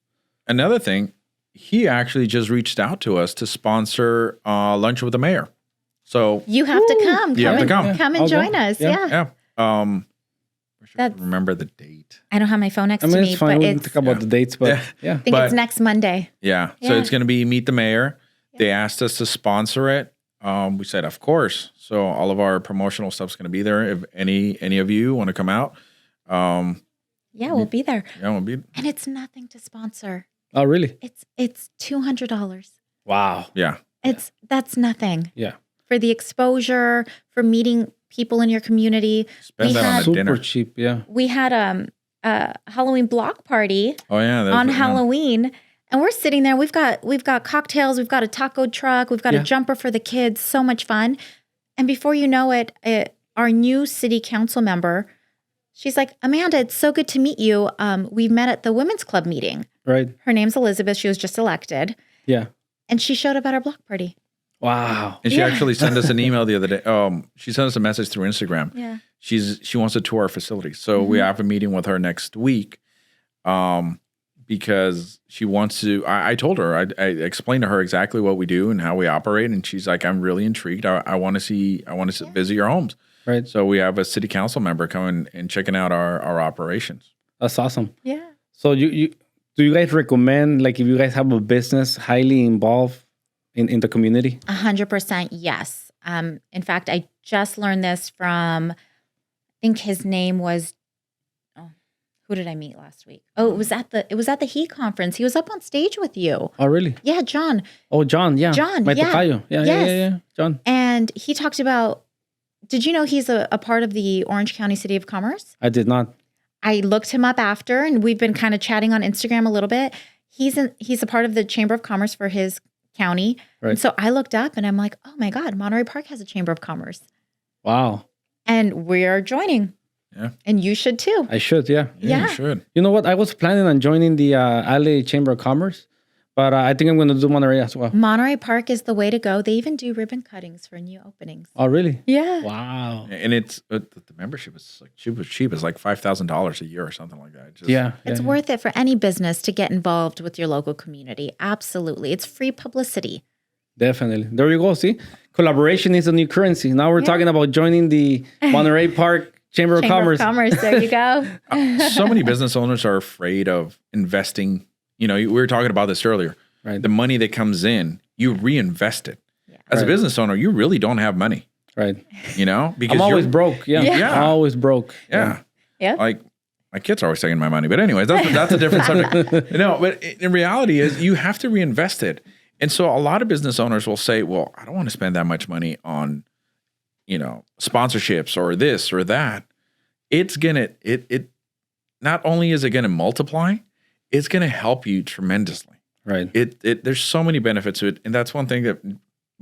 another thing, he actually just reached out to us to sponsor lunch with the mayor. So you have to come. You have to come. Come and join us. Yeah. Remember the date. I don't have my phone next to me. It's fine. But we can talk about the dates, but I think it's next Monday. Yeah. So it's going to be Meet the Mayor. They asked us to sponsor it. We said, of course. So all of our promotional stuff's going to be there. If any of you want to come out. We'll be there. Yeah, we'll be. And it's nothing to sponsor. Oh, really? It's $200. Wow. Yeah. That's nothing. Yeah. For the exposure, for meeting people in your community. Spend that on a dinner. Super cheap, yeah. We had a Halloween block party. Oh yeah, on Halloween, and we're sitting there. We've got cocktails. We've got a taco truck. We've got a jumper for the kids. So much fun. And before you know it, our new city council member, she's like, Amanda, it's so good to meet you. We met at the women's club meeting. Right. Her name's Elizabeth. She was just elected. Yeah. And she showed up at our block party. Wow. And she actually sent us an email the other day. She sent us a message through Instagram. Yeah. She wants to tour our facility. So we have a meeting with her next week because she wants to. I told her, I explained to her exactly what we do and how we operate. And she's like, I'm really intrigued. I want to visit your homes. Right. So we have a city council member coming and checking out our operations. That's awesome. Yeah. So do you guys recommend, like, if you guys have a business highly involved in the community? 100% yes. In fact, I just learned this from, I think his name was, who did I meet last week? Oh, it was at the He conference. He was up on stage with you. Oh, really? Yeah, John. Oh, John, yeah. John, My yeah. tocayo. Yeah, John. And he talked about, did you know he's a part of the Orange County City of Commerce? I did not. I looked him up after, and we've been kind of chatting on Instagram a little bit. He's a part of the Chamber of Commerce for his county. Right. And so I looked up and I'm like, oh my God, Monterey Park has a Chamber of Commerce. Wow. And we're joining. Yeah. And you should too. I should, yeah. Yeah. You should. You know what? I was planning on joining the LA Chamber of Commerce, but I think I'm going to do Monterey as well. Monterey Park is the way to go. They even do ribbon cuttings for new openings. Oh, really? Yeah. Wow. And it's the membership is like cheap. It's like $5,000 a year or something like that. It's worth it for any business to get involved with your local community. Absolutely. It's free publicity. Definitely. There you go. See, collaboration is a new currency. Now we're talking about joining the Monterey Park Chamber of Commerce. There you go. So many business owners are afraid of investing. You know, we were talking about this earlier. Right. The money that comes in, you reinvest it. Yeah. As a business owner, you really don't have money. Right. You know, because I'm always broke. Yeah. Yeah. I'm always broke. Yeah. Yeah. Like my kids are always taking my money. But anyways, that's a different subject. No, but in reality is you have to reinvest it. And so a lot of business owners will say, well, I don't want to spend that much money on, sponsorships or this or that. It's it not only is it going to multiply, it's going to help you tremendously. Right. There's so many benefits to it. And that's one thing that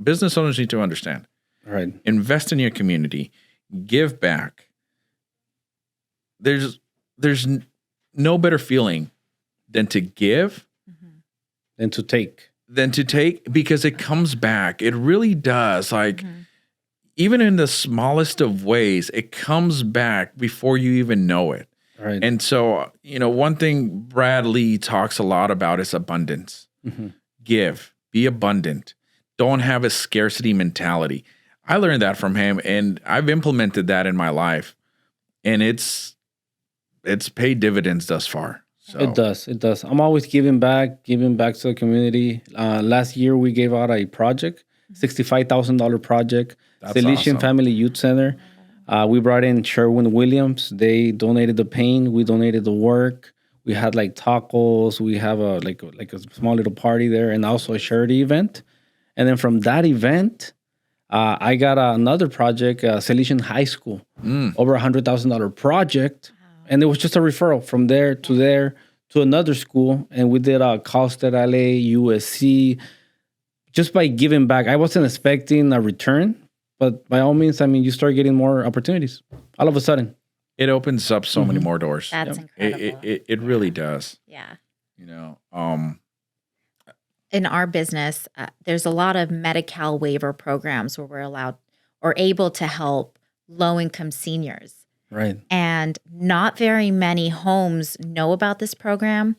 business owners need to understand. Right. Invest in your community, give back. There's no better feeling than to give than to take. Because it comes back. It really does. Like, even in the smallest of ways, it comes back before you even know it. Right. And so, one thing Brad Lee talks a lot about is abundance. Give, be abundant. Don't have a scarcity mentality. I learned that from him, and I've implemented that in my life, and it's paid dividends thus far. So. It does. I'm always giving back to the community. Last year, we gave out a project, $65,000 project, Celestian awesome. Family Youth Center. We brought in Sherwin-Williams. They donated the paint. We donated the work. We had like tacos. We have a small little party there, and also a charity event. And then from that event, I got another project, Celestian High School, over $100,000 project. And it was just a referral from there to another school. And we did Cal State LA, USC, just by giving back. I wasn't expecting a return, but by all means, you start getting more opportunities all of a sudden. It opens up so many more doors. That's incredible. It really does. Yeah. In our business, there's a lot of Medi-Cal waiver programs where we're allowed or able to help low-income seniors. Right. And not very many homes know about this program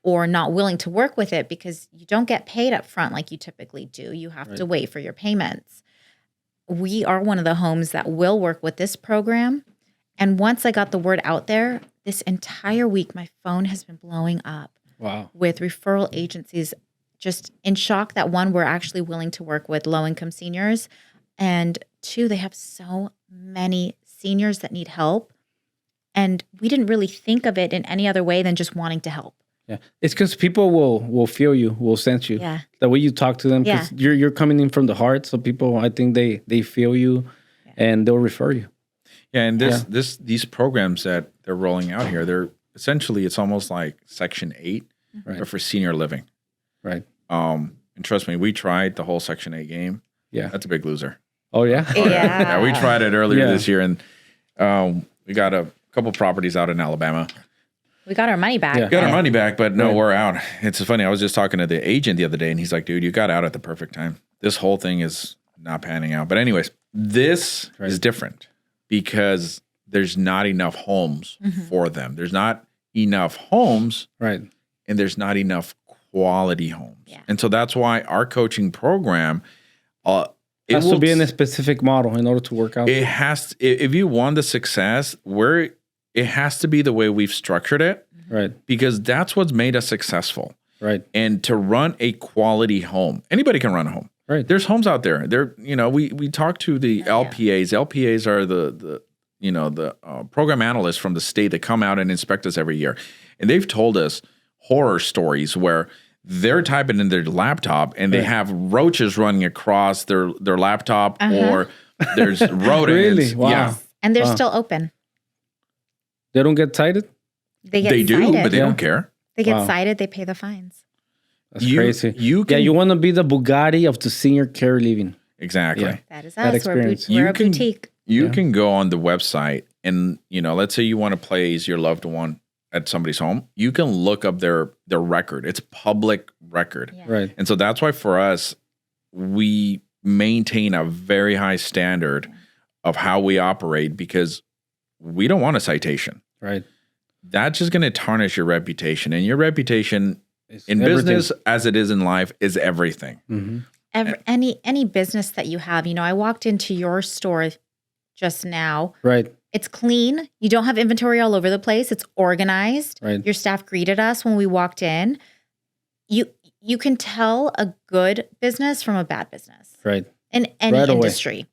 or not willing to work with it because you don't get paid up front like you typically do. You have to wait for your payments. We are one of the homes that will work with this program. And once I got the word out there, this entire week, my phone has been blowing up. Wow. With referral agencies, just in shock that one, we're actually willing to work with low-income seniors. And two, they have so many seniors that need help. And we didn't really think of it in any other way than just wanting to help. Yeah. It's because people will feel you, will sense you. Yeah. The way you talk to them, because you're coming in from the heart. So people, I think they feel you and they'll refer you. Yeah. And these programs that they're rolling out here, they're essentially, it's almost like Section 8 but for senior living. Right. And trust me, we tried the whole Section 8 game. Yeah. That's a big loser. Oh, yeah? Yeah. We tried it earlier this year, and we got a couple properties out in Alabama. We got our money back. Yeah. Got our money back, but no, we're out. It's funny. I was just talking to the agent the other day, and he's like, dude, you got out at the perfect time. This whole thing is not panning out. But anyways, this is different because there's not enough homes for them. There's not enough homes, right? And there's not enough quality homes. Yeah. And so that's why our coaching program, it has to be in a specific model in order to work out. It has to, if you want the success, it has to be the way we've structured it. Right. Because that's what's made us successful. Right. And to run a quality home, anybody can run a home. Right. There's homes out there. We talk to the LPAs. LPAs are the program analysts from the state that come out and inspect us every year. And they've told us horror stories where they're typing in their laptop and they have roaches running across their laptop or there's rodents. Really? Wow. Yeah. And they're still open. They don't get cited? They do, but they don't care. They get cited, they pay the fines. That's crazy. You want to be the Bugatti of the senior care living. Exactly. Yeah. That is us. We're a boutique. You can go on the website and, let's say you want to place your loved one at somebody's home. You can look up their record. It's public record. Yeah. Right. And so that's why for us, we maintain a very high standard of how we operate because we don't want a citation. Right. That's just going to tarnish your reputation. And your reputation in business, as it is in life, is everything. Mm-hmm. Any business that you have, I walked into your store just now. Right. It's clean. You don't have inventory all over the place. It's organized. Right. Your staff greeted us when we walked in. You can tell a good business from a bad business. Right. In any industry.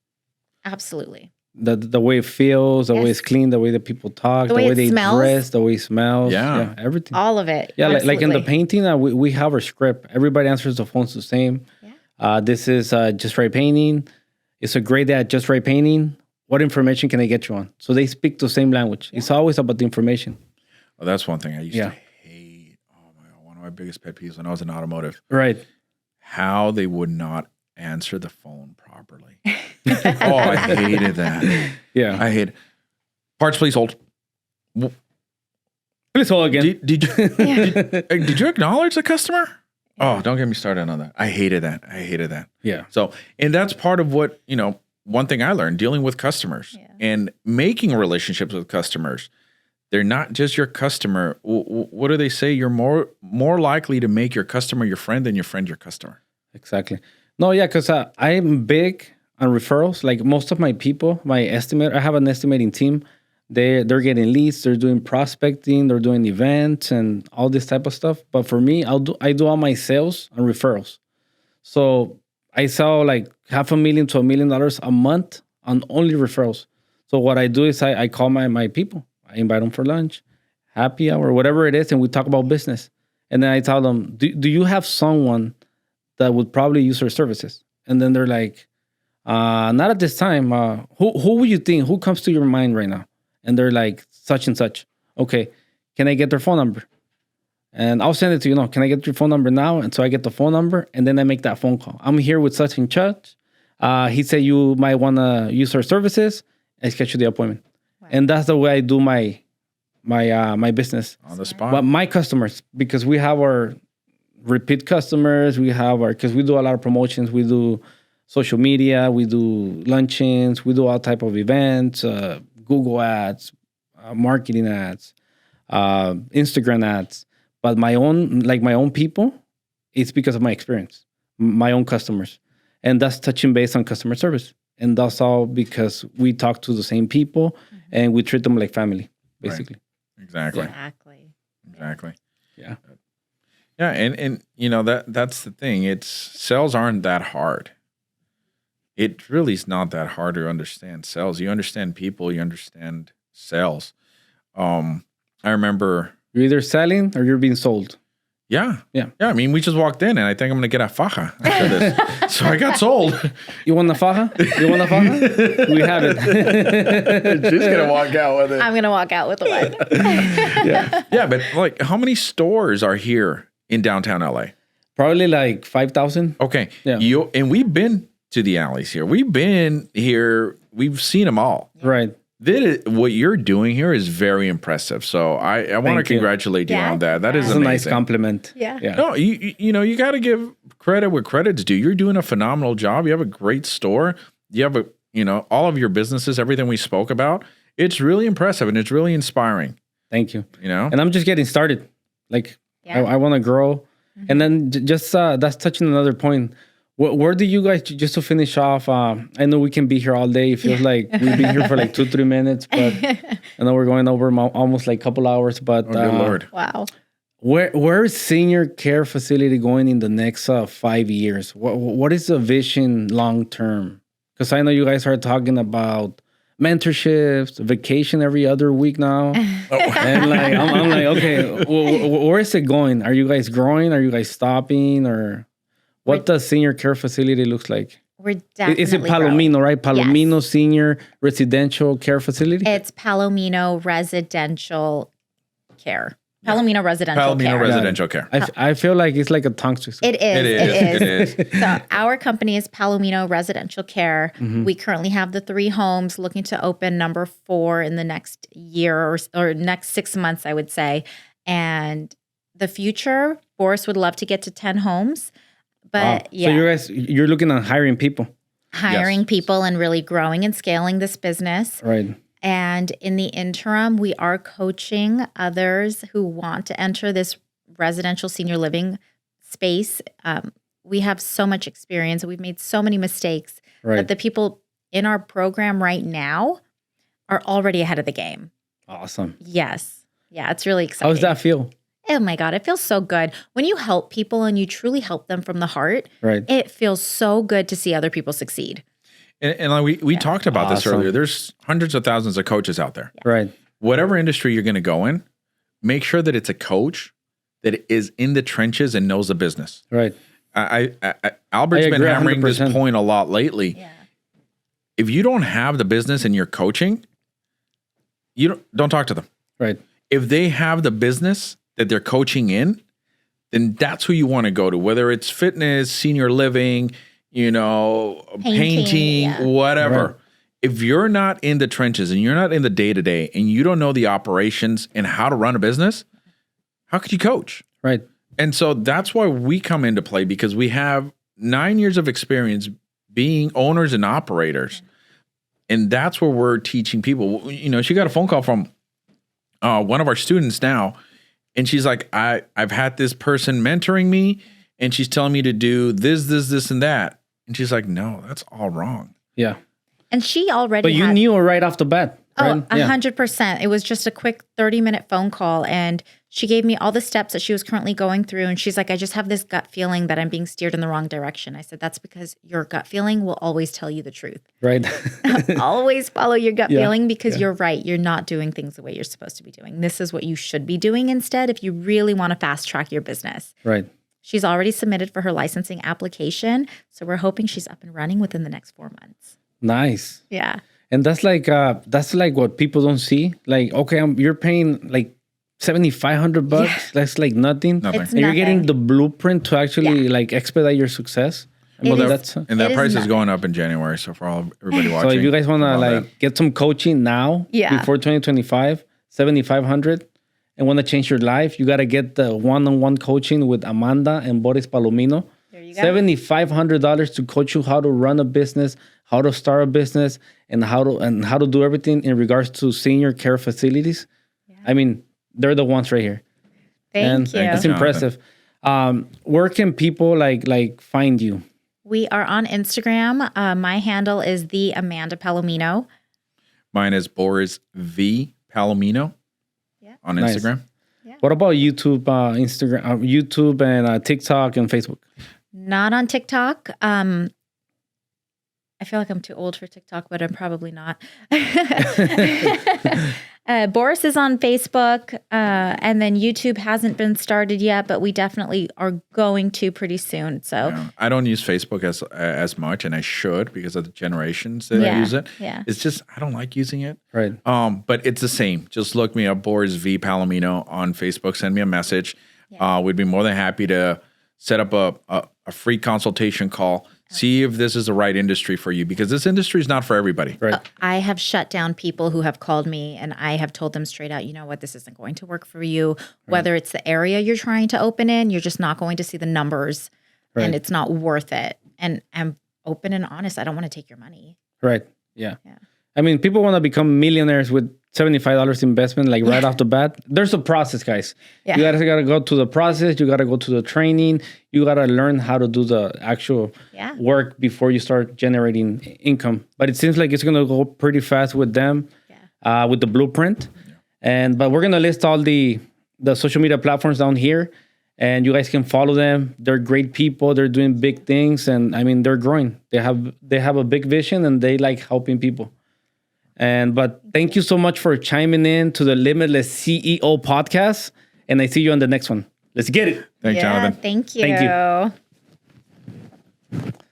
Absolutely. The way it feels, the way it's clean, the way that people talk, the way they dress, the way it smells. Yeah. Everything. All of it. Yeah, like in the painting, we have our script. Everybody answers the phones the same. Yeah. This is Just Right Painting. It's a great day at Just Right Painting. What information can I get you on? So they speak the same language. Yeah. It's always about the information. Well, that's one thing I used to hate. Oh my God, one of my biggest pet peeves when I was in automotive. Right. How they would not answer the phone properly. I hated that. Yeah. I hate parts, please hold. Please hold again. Did you acknowledge the customer? Oh, don't get me started on that. I hated that. Yeah. So, and that's part of what, one thing I learned dealing with customers and making relationships with customers. They're not just your customer. What do they say? You're more likely to make your customer your friend than your friend your customer. Exactly. No, yeah, because I'm big on referrals. Like most of my people, I have an estimating team. They're getting leads. They're doing prospecting. They're doing events and all this type of stuff. But for me, I do all my sales on referrals. So I sell like $500,000 to $1 million a month on only referrals. So what I do is I call my people. I invite them for lunch, happy hour, whatever it is, and we talk about business. And then I tell them, do you have someone that would probably use our services? And then they're like, not at this time. Who would you think? Who comes to your mind right now? And they're like, such and such. Okay, can I get their phone number? And I'll send it to you. Can I get your phone number now? And so I get the phone number, and then I make that phone call. I'm here with such and such. He said you might want to use our services. I schedule the appointment. Wow. And that's the way I do my business. On the spot. But my customers, because we have our repeat customers, because we do a lot of promotions. We do social media, we do luncheons, we do all type of events, Google ads, marketing ads, Instagram ads. But my own people, it's because of my experience, my own customers. And that's touching base on customer service. And that's all because we talk to the same people and we treat them like family, basically. Right. Exactly. Yeah. Yeah, and that's the thing. Sales aren't that hard. It really is not that hard to understand sales. You understand people, you understand sales. I remember you're either selling or you're being sold. Yeah. I mean, we just walked in, and I think I'm going to get a faja after this. So I got sold. You want the faja? We have it. She's going to walk out with it. I'm going to walk out with the one. Yeah, but like, how many stores are here in downtown LA? Probably like 5,000. Okay. Yeah. And we've been to the alleys here. We've been here. We've seen them all. Right. what you're doing here is very impressive. So I want to congratulate you on that. That is It's amazing. a nice compliment. Yeah. No, you got to give credit where credit's due. You're doing a phenomenal job. You have a great store. You have all of your businesses, everything we spoke about. It's really impressive and it's really inspiring. Thank you. And I'm just getting started. Like I want to grow. And then just that's touching another point. Where do you guys, just to finish off, I know we can be here all day. It feels like we've been here for like 2-3 minutes, but I know we're going over almost like a couple hours. But good Lord. Wow. Where is senior care facility going in the next 5 years? What is the vision long term? Because I know you guys are talking about mentorships, vacation every other week now. And like I'm like, okay, where is it going? Are you guys growing? Are you guys stopping? Or what does senior care facility looks like? We're definitely Is it Palomino, growing. right? Palomino Senior Residential Care Facility? It's Palomino Residential Care. Palomino Residential Care. Residential Care. I feel like it's like a tongue twister. It is. It is. So our company is Palomino Residential Care. We currently have the 3 homes, looking to open number 4 in the next year or next 6 months, I would say. And the future, Boris would love to get to 10 homes. But So you're looking at hiring people. Hiring people and really growing and scaling this business. Right. And in the interim, we are coaching others who want to enter this residential senior living space. We have so much experience. We've made so many mistakes. Right. But the people in our program right now are already ahead of the game. Awesome. Yes. Yeah, it's really exciting. How does that feel? Oh my God, it feels so good. When you help people and you truly help them from the heart, Right. it feels so good to see other people succeed. And like we talked about this earlier. There's hundreds of thousands of coaches out there. Right. Whatever industry you're going to go in, make sure that it's a coach that is in the trenches and knows the business. Right. Albert's been agree hammering 100%. this point a lot lately. Yeah. If you don't have the business and you're coaching, you don't talk to them. Right. If they have the business that they're coaching in, then that's who you want to go to, whether it's fitness, senior living, painting, whatever. Right. If you're not in the trenches and you're not in the day-to-day and you don't know the operations and how to run a business, how could you coach? Right. And so that's why we come into play, because we have 9 years of experience being owners and operators. And that's where we're teaching people. She got a phone call from one of our students now, and she's like, I've had this person mentoring me, and she's telling me to do this, and that. And she's like, no, that's all wrong. Yeah. And she already But you knew her right off the bat. Oh, right? 100%. It was just a quick 30-minute phone call. And she gave me all the steps that she was currently going through. And she's like, I just have this gut feeling that I'm being steered in the wrong direction. I said, that's because your gut feeling will always tell you the truth. Right. Always follow your gut feeling, because you're right. You're not doing things the way you're supposed to be doing. This is what you should be doing instead if you really want to fast track your business. Right. She's already submitted for her licensing application. So we're hoping she's up and running within the next 4 months. Nice. Yeah. And that's like what people don't see. Like, okay, you're paying like $7,500. Yeah. That's like nothing. It's And you're getting nothing. the blueprint to actually like expedite your success. It is- that's And that It is price is not- going up in January. So for everybody watching. so if you guys want to know like that. get some coaching now before 2025, $7,500, and want to change your life, you got to get the one-on-one coaching with Amanda and Boris Palomino. There you go. $7,500 to coach you how to run a business, how to start a business, and how to do everything in regards to senior care facilities. I mean, they're the ones right here. Thank you. That's impressive. Where can people like find you? We are on Instagram. My handle is the Amanda Palomino. Mine is Boris V Palomino on Nice. Instagram. What about YouTube, YouTube and TikTok and Facebook? Not on TikTok. I feel like I'm too old for TikTok, but I'm probably not. Boris is on Facebook, and then YouTube hasn't been started yet, but we definitely are going to pretty soon. So I don't use Facebook as much, and I should, because of the generations that I use it. Yeah. It's just I don't like using it. Right. But it's the same. Just look me up, Boris V Palomino on Facebook. Send me a message. We'd be more than happy to set up a free consultation call. See if this is the right industry for you, because this industry is not for everybody. Right. I have shut down people who have called me and I have told them straight out, you know what, this isn't going to work for you. Whether it's the area you're trying to open in, you're just not going to see the numbers and it's not worth it. And I'm open and honest. I don't want to take your money. Right. Yeah. I mean, people want to become millionaires with $75 investment, like right off the bat. There's a process, guys. Yeah. You gotta go to the process. You gotta go to the training. You gotta learn how to do the actual work before you start generating income. But it seems like it's gonna go pretty fast with them, with the blueprint. But we're gonna list all the social media platforms down here, and you guys can follow them. They're great people. They're doing big things, and I mean, they're growing. They have a big vision, and they like helping people. But thank you so much for chiming in to the Limitless CEO podcast. And I see you on the next one. Let's get it. Thanks, Jonathan. Thank you. Thank you.